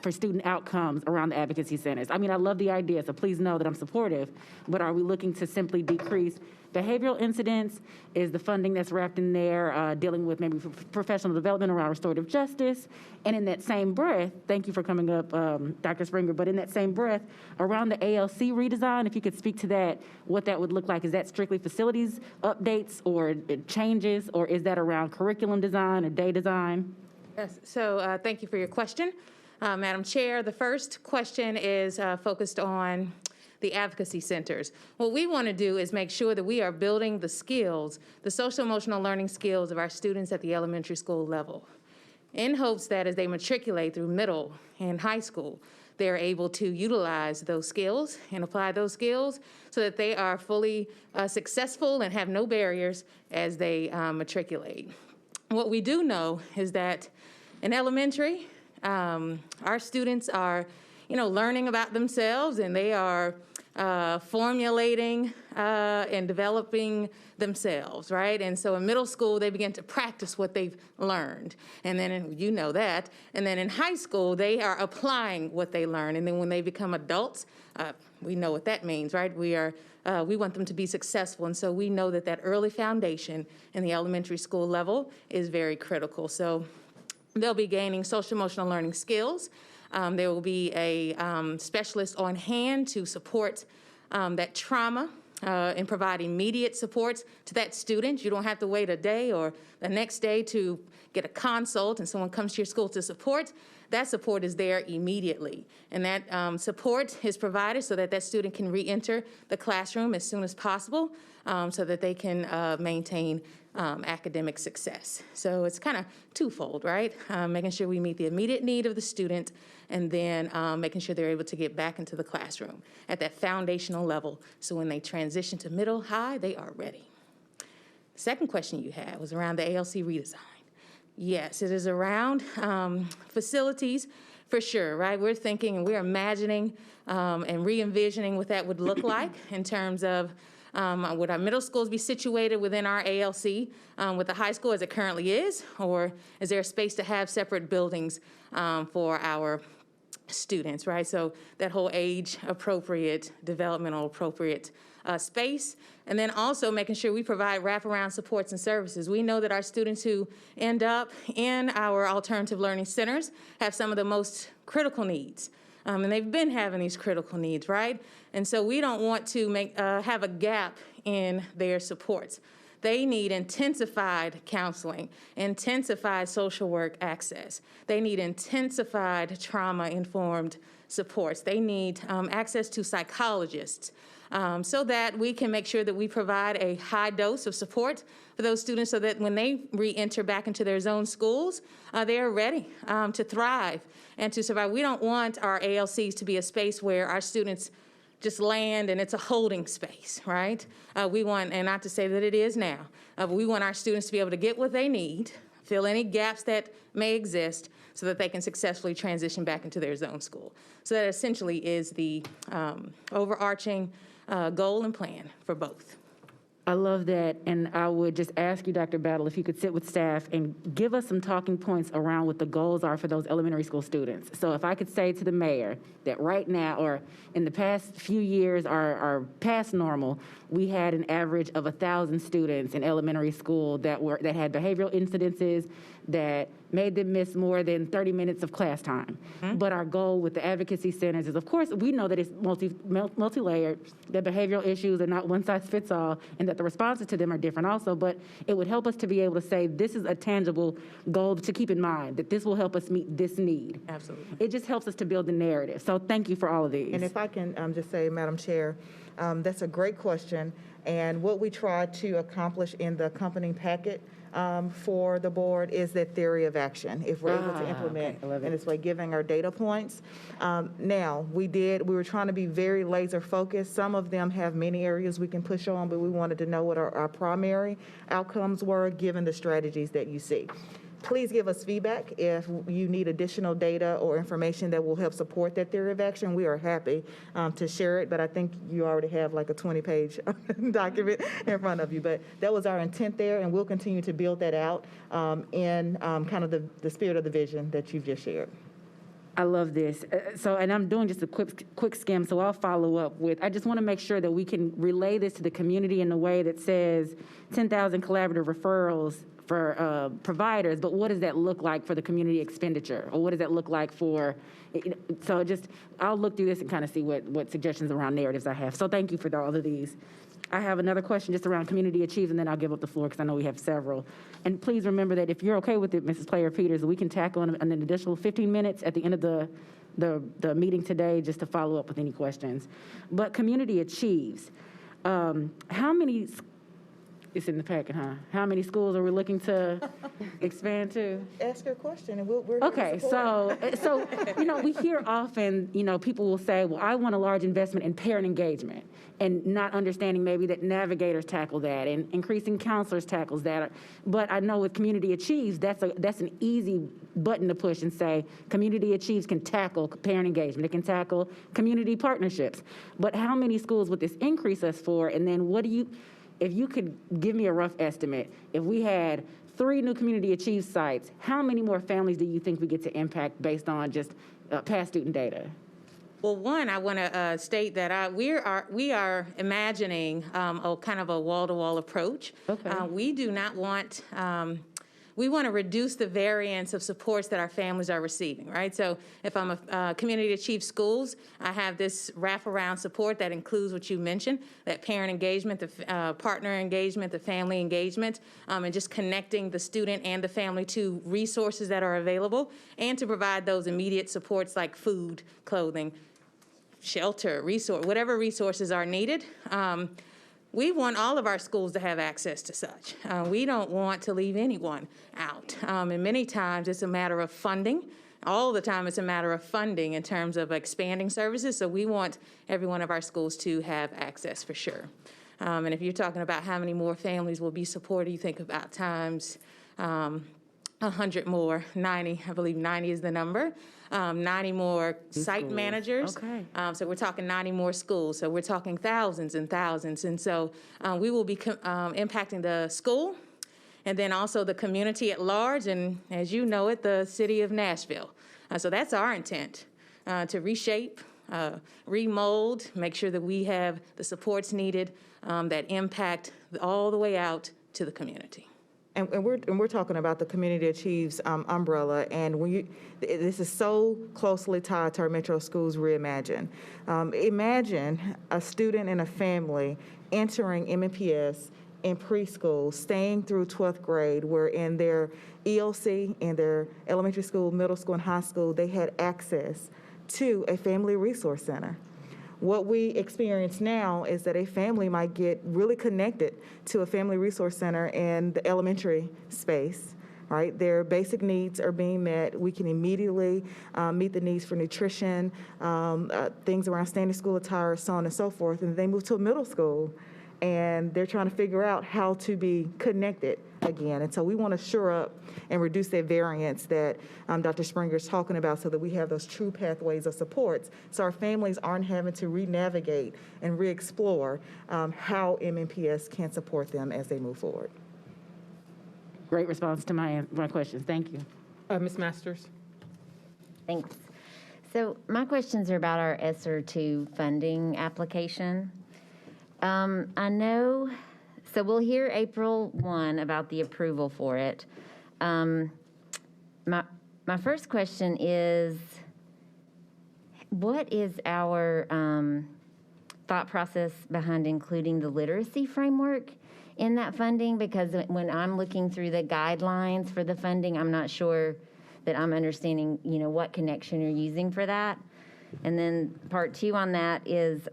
for student outcomes around the advocacy centers? I mean, I love the idea, so please know that I'm supportive, but are we looking to simply decrease behavioral incidents? Is the funding that's wrapped in there dealing with maybe professional development around restorative justice? And in that same breath, thank you for coming up, Dr. Springer, but in that same breath, around the ALC redesign, if you could speak to that, what that would look like. Is that strictly facilities updates or changes, or is that around curriculum design or day design? Yes, so thank you for your question. Madam Chair, the first question is focused on the advocacy centers. What we want to do is make sure that we are building the skills, the social emotional learning skills of our students at the elementary school level, in hopes that as they matriculate through middle and high school, they're able to utilize those skills and apply those skills so that they are fully successful and have no barriers as they matriculate. What we do know is that in elementary, our students are, learning about themselves, and they are formulating and developing themselves, right? And so in middle school, they begin to practice what they've learned. And then, you know that. And then in high school, they are applying what they learn. And then when they become adults, we know what that means, right? We want them to be successful. And so we know that that early foundation in the elementary school level is very critical. So they'll be gaining social emotional learning skills. There will be a specialist on hand to support that trauma and provide immediate supports to that student. You don't have to wait a day or the next day to get a consult and someone comes to your school to support. That support is there immediately. And that support is provided so that that student can re-enter the classroom as soon as possible so that they can maintain academic success. So it's kind of twofold, right? Making sure we meet the immediate need of the student and then making sure they're able to get back into the classroom at that foundational level. So when they transition to middle, high, they are ready. The second question you had was around the ALC redesign. Yes, it is around facilities for sure, right? We're thinking and we're imagining and re-envisioning what that would look like in terms of would our middle schools be situated within our ALC with the high school as it currently is, or is there a space to have separate buildings for our students, right? So that whole age-appropriate, developmental-appropriate space, and then also making sure we provide wraparound supports and services. We know that our students who end up in our alternative learning centers have some of the most critical needs. And they've been having these critical needs, right? And so we don't want to have a gap in their supports. They need intensified counseling, intensified social work access. They need intensified trauma-informed supports. They need access to psychologists so that we can make sure that we provide a high dose of support for those students so that when they re-enter back into their zone schools, they are ready to thrive and to survive. We don't want our ALCs to be a space where our students just land and it's a holding space, right? We want, and not to say that it is now, but we want our students to be able to get what they need, fill any gaps that may exist so that they can successfully transition back into their zone school. So that essentially is the overarching goal and plan for both. I love that, and I would just ask you, Dr. Battle, if you could sit with staff and give us some talking points around what the goals are for those elementary school students. So if I could say to the mayor that right now, or in the past few years, our past normal, we had an average of 1,000 students in elementary school that had behavioral incidences that made them miss more than 30 minutes of class time. Mm-hmm. But our goal with the advocacy centers is, of course, we know that it's multi-layered, that behavioral issues are not one size fits all, and that the responses to them are different also, but it would help us to be able to say this is a tangible goal to keep in mind, that this will help us meet this need. Absolutely. It just helps us to build the narrative. So thank you for all of these. And if I can just say, Madam Chair, that's a great question. And what we try to accomplish in the accompanying packet for the board is that theory of action, if we're able to implement in this way, giving our data points. Now, we were trying to be very laser focused. Some of them have many areas we can push on, but we wanted to know what our primary outcomes were given the strategies that you see. Please give us feedback if you need additional data or information that will help support that theory of action. We are happy to share it, but I think you already have like a 20-page document in front of you. But that was our intent there, and we'll continue to build that out in kind of the spirit of the vision that you've just shared. I love this. And I'm doing just a quick skim, so I'll follow up with, I just want to make sure that we can relay this to the community in a way that says 10,000 collaborative referrals for providers, but what does that look like for the community expenditure? Or what does that look like for, so I'll look through this and kind of see what suggestions around narratives I have. So thank you for all of these. I have another question just around community achieves, and then I'll give up the floor because I know we have several. And please remember that if you're okay with it, Mrs. Player-Peters, we can tackle an additional 15 minutes at the end of the meeting today just to follow up with any questions. But community achieves, how many, It's in the packet, huh? How many schools are we looking to expand to? Ask your question, and we're here to Okay, support. so, we hear often, people will say, well, I want a large investment in parent engagement, and not understanding maybe that navigators tackle that, and increasing counselors tackles that. But I know with Community Achieves, that's an easy button to push and say, Community Achieves can tackle parent engagement, it can tackle community partnerships. But how many schools would this increase us for? And then if you could give me a rough estimate, if we had 3 new Community Achieve sites, how many more families do you think we get to impact based on just past student data? Well, one, I want to state that we are imagining a kind of a wall-to-wall approach. Okay. We do not want. We want to reduce the variance of supports that our families are receiving, right? So if I'm a Community Achieve Schools, I have this wraparound support that includes what you mentioned, that parent engagement, the partner engagement, the family engagement, and just connecting the student and the family to resources that are available, and to provide those immediate supports like food, clothing, shelter, whatever resources are needed. We want all of our schools to have access to such. We don't want to leave anyone out. And many times it's a matter of funding. All the time it's a matter of funding in terms of expanding services. So we want every one of our schools to have access for sure. And if you're talking about how many more families will be supported, you think about times 100 more, 90, I believe 90 is the number. 90 more site managers. Okay. So we're talking 90 more schools. So we're talking thousands and thousands. And so we will be impacting the school and then also the community at large. And as you know it, the city of Nashville. So that's our intent, to reshape, remold, make sure that we have the supports needed that impact all the way out to the community. And we're talking about the Community Achieves umbrella, and this is so closely tied to our Metro Schools Reimagine. Imagine a student and a family entering MNPS in preschool, staying through 12th grade, where in their EOC, in their elementary school, middle school, and high school, they had access to a family resource center. What we experience now is that a family might get really connected to a family resource center in the elementary space, right? Their basic needs are being met. We can immediately meet the needs for nutrition, things around standing school attire, so on and so forth. And they move to a middle school, and they're trying to figure out how to be connected again. And so we want to shore up and reduce that variance that Dr. Springer is talking about, so that we have those true pathways of supports, so our families aren't having to re-navigate and re-explore how MNPS can support them as they move forward. Great response to my questions. Thank you. Ms. Masters? Thanks. So my questions are about our SR2 funding application. I know, so we'll hear April 1 about the approval for it. My first question is, what is our thought process behind including the literacy framework in that funding? Because when I'm looking through the guidelines for the funding, I'm not sure that I'm understanding, what connection you're using for that. And then part 2 on that is,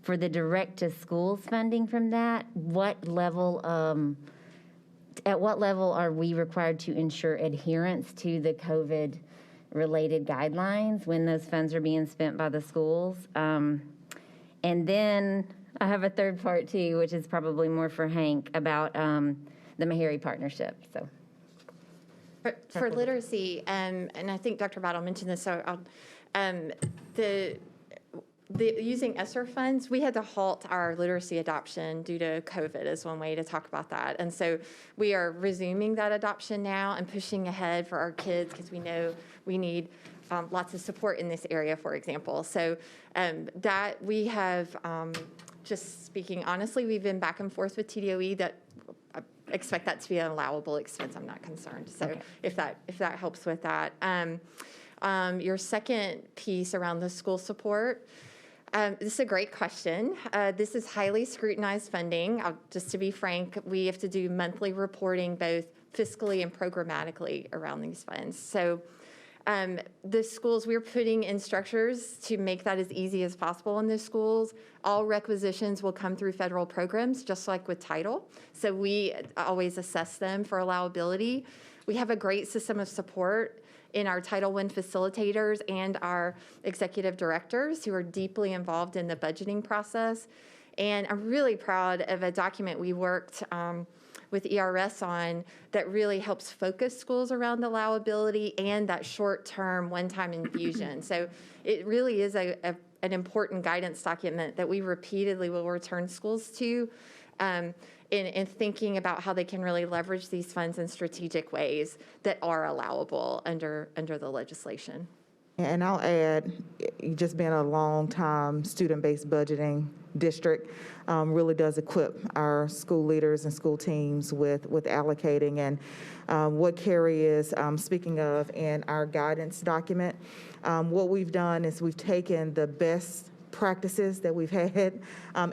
for the direct to schools funding from that, at what level are we required to ensure adherence to the COVID-related guidelines when those funds are being spent by the schools? And then I have a third part too, which is probably more for Hank, about the Meharry partnership. So, For literacy, and I think Dr. Battle mentioned this, so using ESSER funds, we had to halt our literacy adoption due to COVID is one way to talk about that. And so we are resuming that adoption now and pushing ahead for our kids, because we know we need lots of support in this area, for example. So that we have, just speaking honestly, we've been back and forth with TDOE that I expect that to be an allowable expense. I'm not concerned. So Okay. if that helps with that. Your second piece around the school support, this is a great question. This is highly scrutinized funding. Just to be frank, we have to do monthly reporting both fiscally and programmatically around these funds. So The schools, we're putting in structures to make that as easy as possible in the schools. All requisitions will come through federal programs, just like with title. So we always assess them for allowability. We have a great system of support in our Title I facilitators and our executive directors who are deeply involved in the budgeting process. And I'm really proud of a document we worked with ERS on that really helps focus schools around allowability and that short-term one-time infusion. So it really is an important guidance document that we repeatedly will return schools to in thinking about how they can really leverage these funds in strategic ways that are allowable under the legislation. And I'll add, just being a long-time student-based budgeting district really does equip our school leaders and school teams with allocating. And what Carrie is speaking of in our guidance document, what we've done is we've taken the best practices that we've had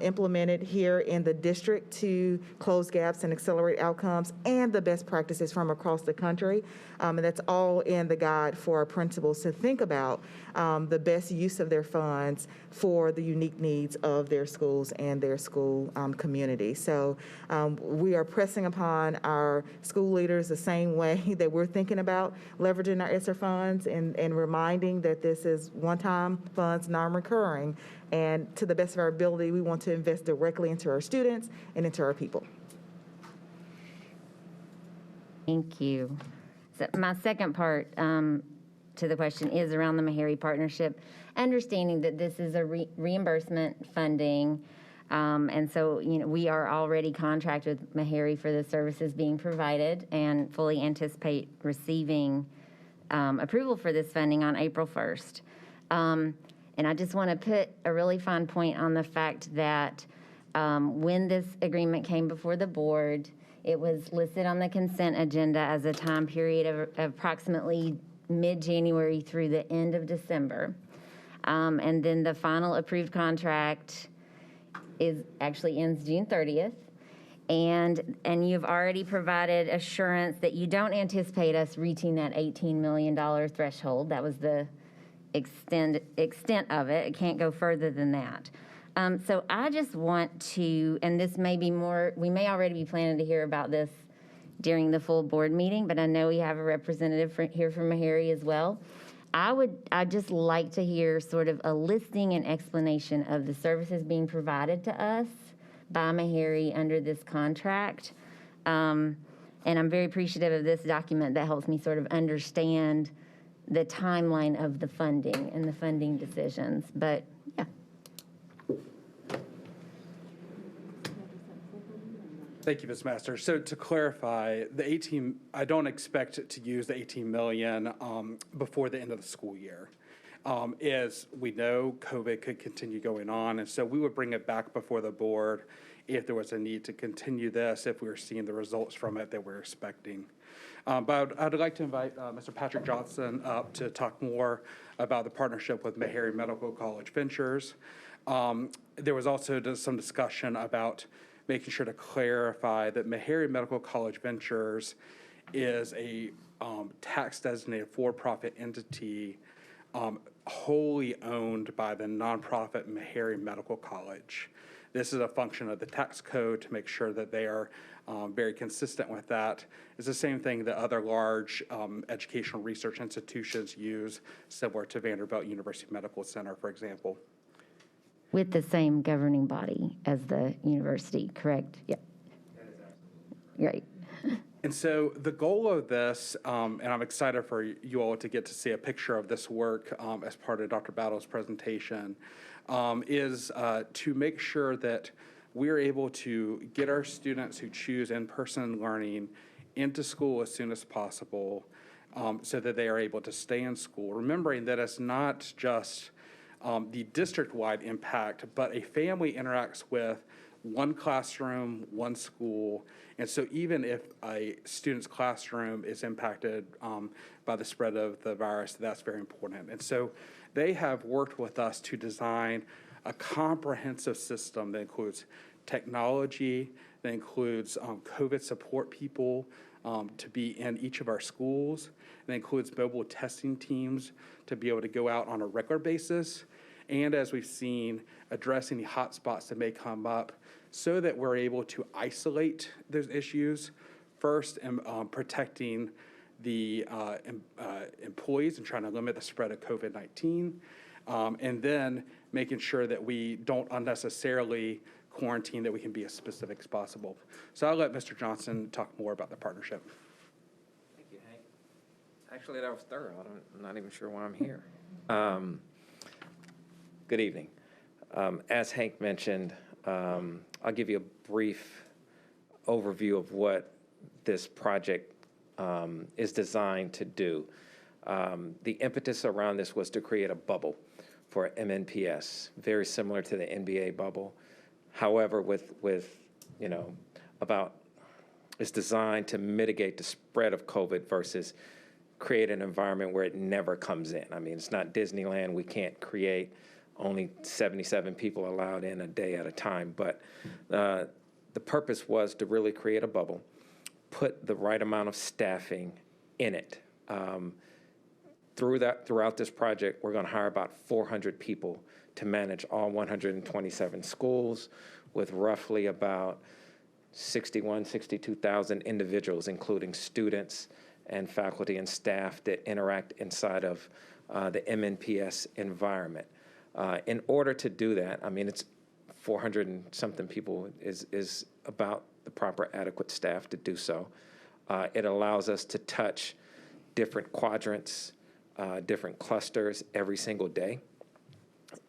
implemented here in the district to close gaps and accelerate outcomes, and the best practices from across the country. And that's all in the guide for our principals to think about the best use of their funds for the unique needs of their schools and their school community. So we are pressing upon our school leaders the same way that we're thinking about leveraging our ESSER funds and reminding that this is one-time funds, non-recurring, and to the best of our ability, we want to invest directly into our students and into our people. Thank you. So my second part to the question is around the Meharry partnership, understanding that this is a reimbursement funding. And so, we are already contracted with Meharry for the services being provided and fully anticipate receiving approval for this funding on April 1st. And I just want to put a really fine point on the fact that when this agreement came before the board, it was listed on the consent agenda as a time period of approximately mid-January through the end of December. And then the final approved contract actually ends June 30th. And you've already provided assurance that you don't anticipate us reaching that $18 million threshold. That was the extent of it. It can't go further than that. So I just want to, and this may be more, we may already be planning to hear about this during the full board meeting, but I know we have a representative here from Meharry as well. I'd just like to hear sort of a listing and explanation of the services being provided to us by Meharry under this contract. And I'm very appreciative of this document that helps me sort of understand the timeline of the funding and the funding decisions. But yeah. Thank you, Ms. Masters. So to clarify, I don't expect to use the 18 million before the end of the school year. As we know, COVID could continue going on, and so we would bring it back before the board if there was a need to continue this, if we were seeing the results from it that we're expecting. But I'd like to invite Mr. Patrick Johnson up to talk more about the partnership with Meharry Medical College Ventures. There was also some discussion about making sure to clarify that Meharry Medical College Ventures is a tax-designated for-profit entity wholly owned by the nonprofit Meharry Medical College. This is a function of the tax code to make sure that they are very consistent with that. It's the same thing that other large educational research institutions use, similar to Vanderbilt University Medical Center, for example. With the same governing body as the university, correct? Yeah. Right. And so the goal of this, and I'm excited for you all to get to see a picture of this work as part of Dr. Battle's presentation, is to make sure that we're able to get our students who choose in-person learning into school as soon as possible so that they are able to stay in school, remembering that it's not just the district-wide impact, but a family interacts with one classroom, one school, and so even if a student's classroom is impacted by the spread of the virus, that's very important. And so they have worked with us to design a comprehensive system that includes technology that includes COVID support people to be in each of our schools. That includes mobile testing teams to be able to go out on a regular basis. And as we've seen, addressing the hot spots that may come up so that we're able to isolate those issues first and protecting the employees and trying to limit the spread of COVID-19, and then making sure that we don't unnecessarily quarantine, that we can be as specific as possible. So I'll let Mr. Johnson talk more about the partnership. Thank you, Hank. Actually, that was thorough. I'm not even sure why I'm here. Good evening. As Hank mentioned, I'll give you a brief overview of what this project is designed to do. The impetus around this was to create a bubble for MNPS, very similar to the NBA bubble. However, it's designed to mitigate the spread of COVID versus create an environment where it never comes in. I mean, it's not Disneyland. We can't create only 77 people allowed in a day at a time. But the purpose was to really create a bubble, put the right amount of staffing in it. Throughout this project, we're going to hire about 400 people to manage all 127 schools with roughly about 62,000 individuals, including students and faculty and staff that interact inside of the MNPS environment. In order to do that, I mean, it's 400 and something people is about the proper adequate staff to do so. It allows us to touch different quadrants, different clusters every single day.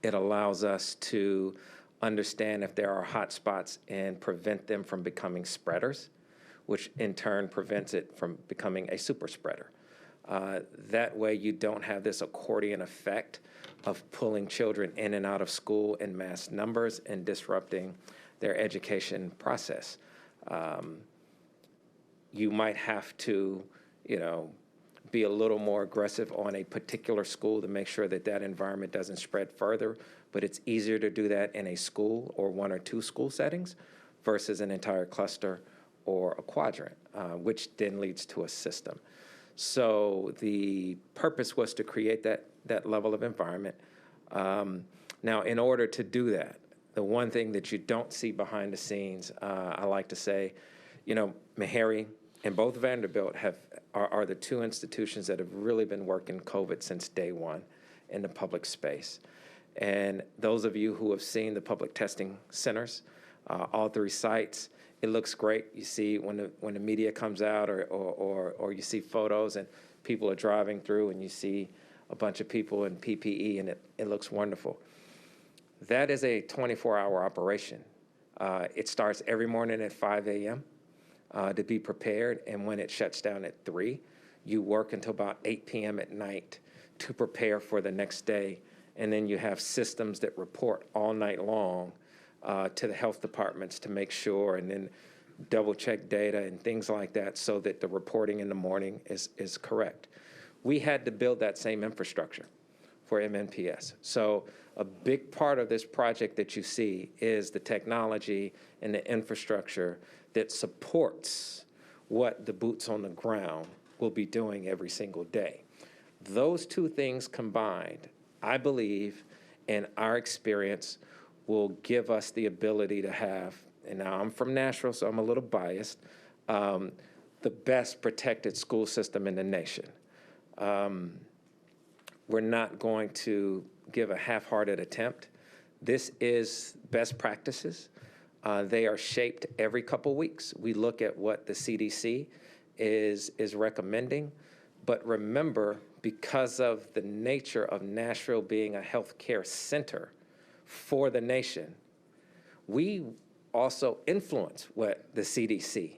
It allows us to understand if there are hot spots and prevent them from becoming spreaders, which in turn prevents it from becoming a super spreader. That way you don't have this accordion effect of pulling children in and out of school in mass numbers and disrupting their education process. You might have to, be a little more aggressive on a particular school to make sure that that environment doesn't spread further, but it's easier to do that in a school or one or two school settings versus an entire cluster or a quadrant, which then leads to a system. So the purpose was to create that level of environment. Now, in order to do that, the one thing that you don't see behind the scenes, I like to say, Meharry and both Vanderbilt are the two institutions that have really been working COVID since day one in the public space. And those of you who have seen the public testing centers, all three sites, it looks great. You see when the media comes out or you see photos and people are driving through and you see a bunch of people in PPE and it looks wonderful. That is a 24-hour operation. It starts every morning at 5 a.m. To be prepared, and when it shuts down at 3, you work until about 8 p.m. at night to prepare for the next day, and then you have systems that report all night long to the health departments to make sure, and then double-check data and things like that so that the reporting in the morning is correct. We had to build that same infrastructure for MNPS. So a big part of this project that you see is the technology and the infrastructure that supports what the boots on the ground will be doing every single day. Those two things combined, I believe, in our experience, will give us the ability to have, and now I'm from Nashville, so I'm a little biased, the best protected school system in the nation. We're not going to give a half-hearted attempt. This is best practices. They are shaped every couple weeks. We look at what the CDC is recommending, but remember, because of the nature of Nashville being a healthcare center for the nation, we also influence what the CDC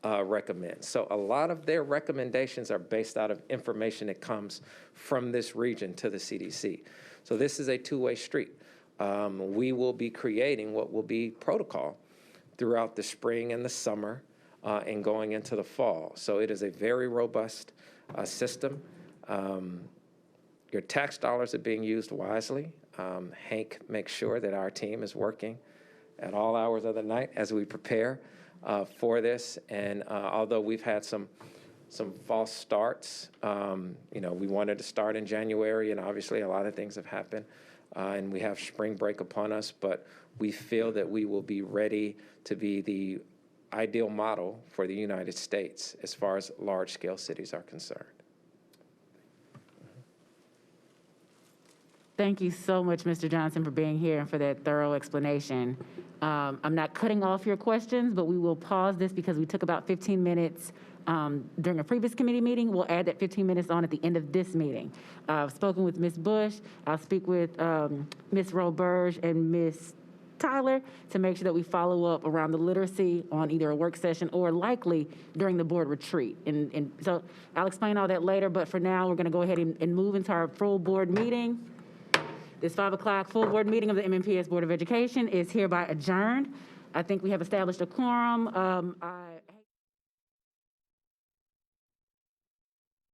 recommends. So a lot of their recommendations are based out of information that comes from this region to the CDC. So this is a two-way street. We will be creating what will be protocol throughout the spring and the summer and going into the fall. So it is a very robust system. Your tax dollars are being used wisely. Hank makes sure that our team is working at all hours of the night as we prepare for this. And although we've had some false starts, we wanted to start in January, and obviously a lot of things have happened, and we have spring break upon us, but we feel that we will be ready to be the ideal model for the United States as far as large-scale cities are concerned. Thank you so much, Mr. Johnson, for being here and for that thorough explanation. I'm not cutting off your questions, but we will pause this because we took about 15 minutes during a previous committee meeting. We'll add that 15 minutes on at the end of this meeting. I've spoken with Ms. Bush. I'll speak with Ms. Roberge and Ms. Tyler to make sure that we follow up around the literacy on either a work session or likely during the board retreat. And so I'll explain all that later, but for now, we're going to go ahead and move into our full board meeting. This 5 o'clock full board meeting of the MNPS Board of Education is hereby adjourned. I think we have established a quorum.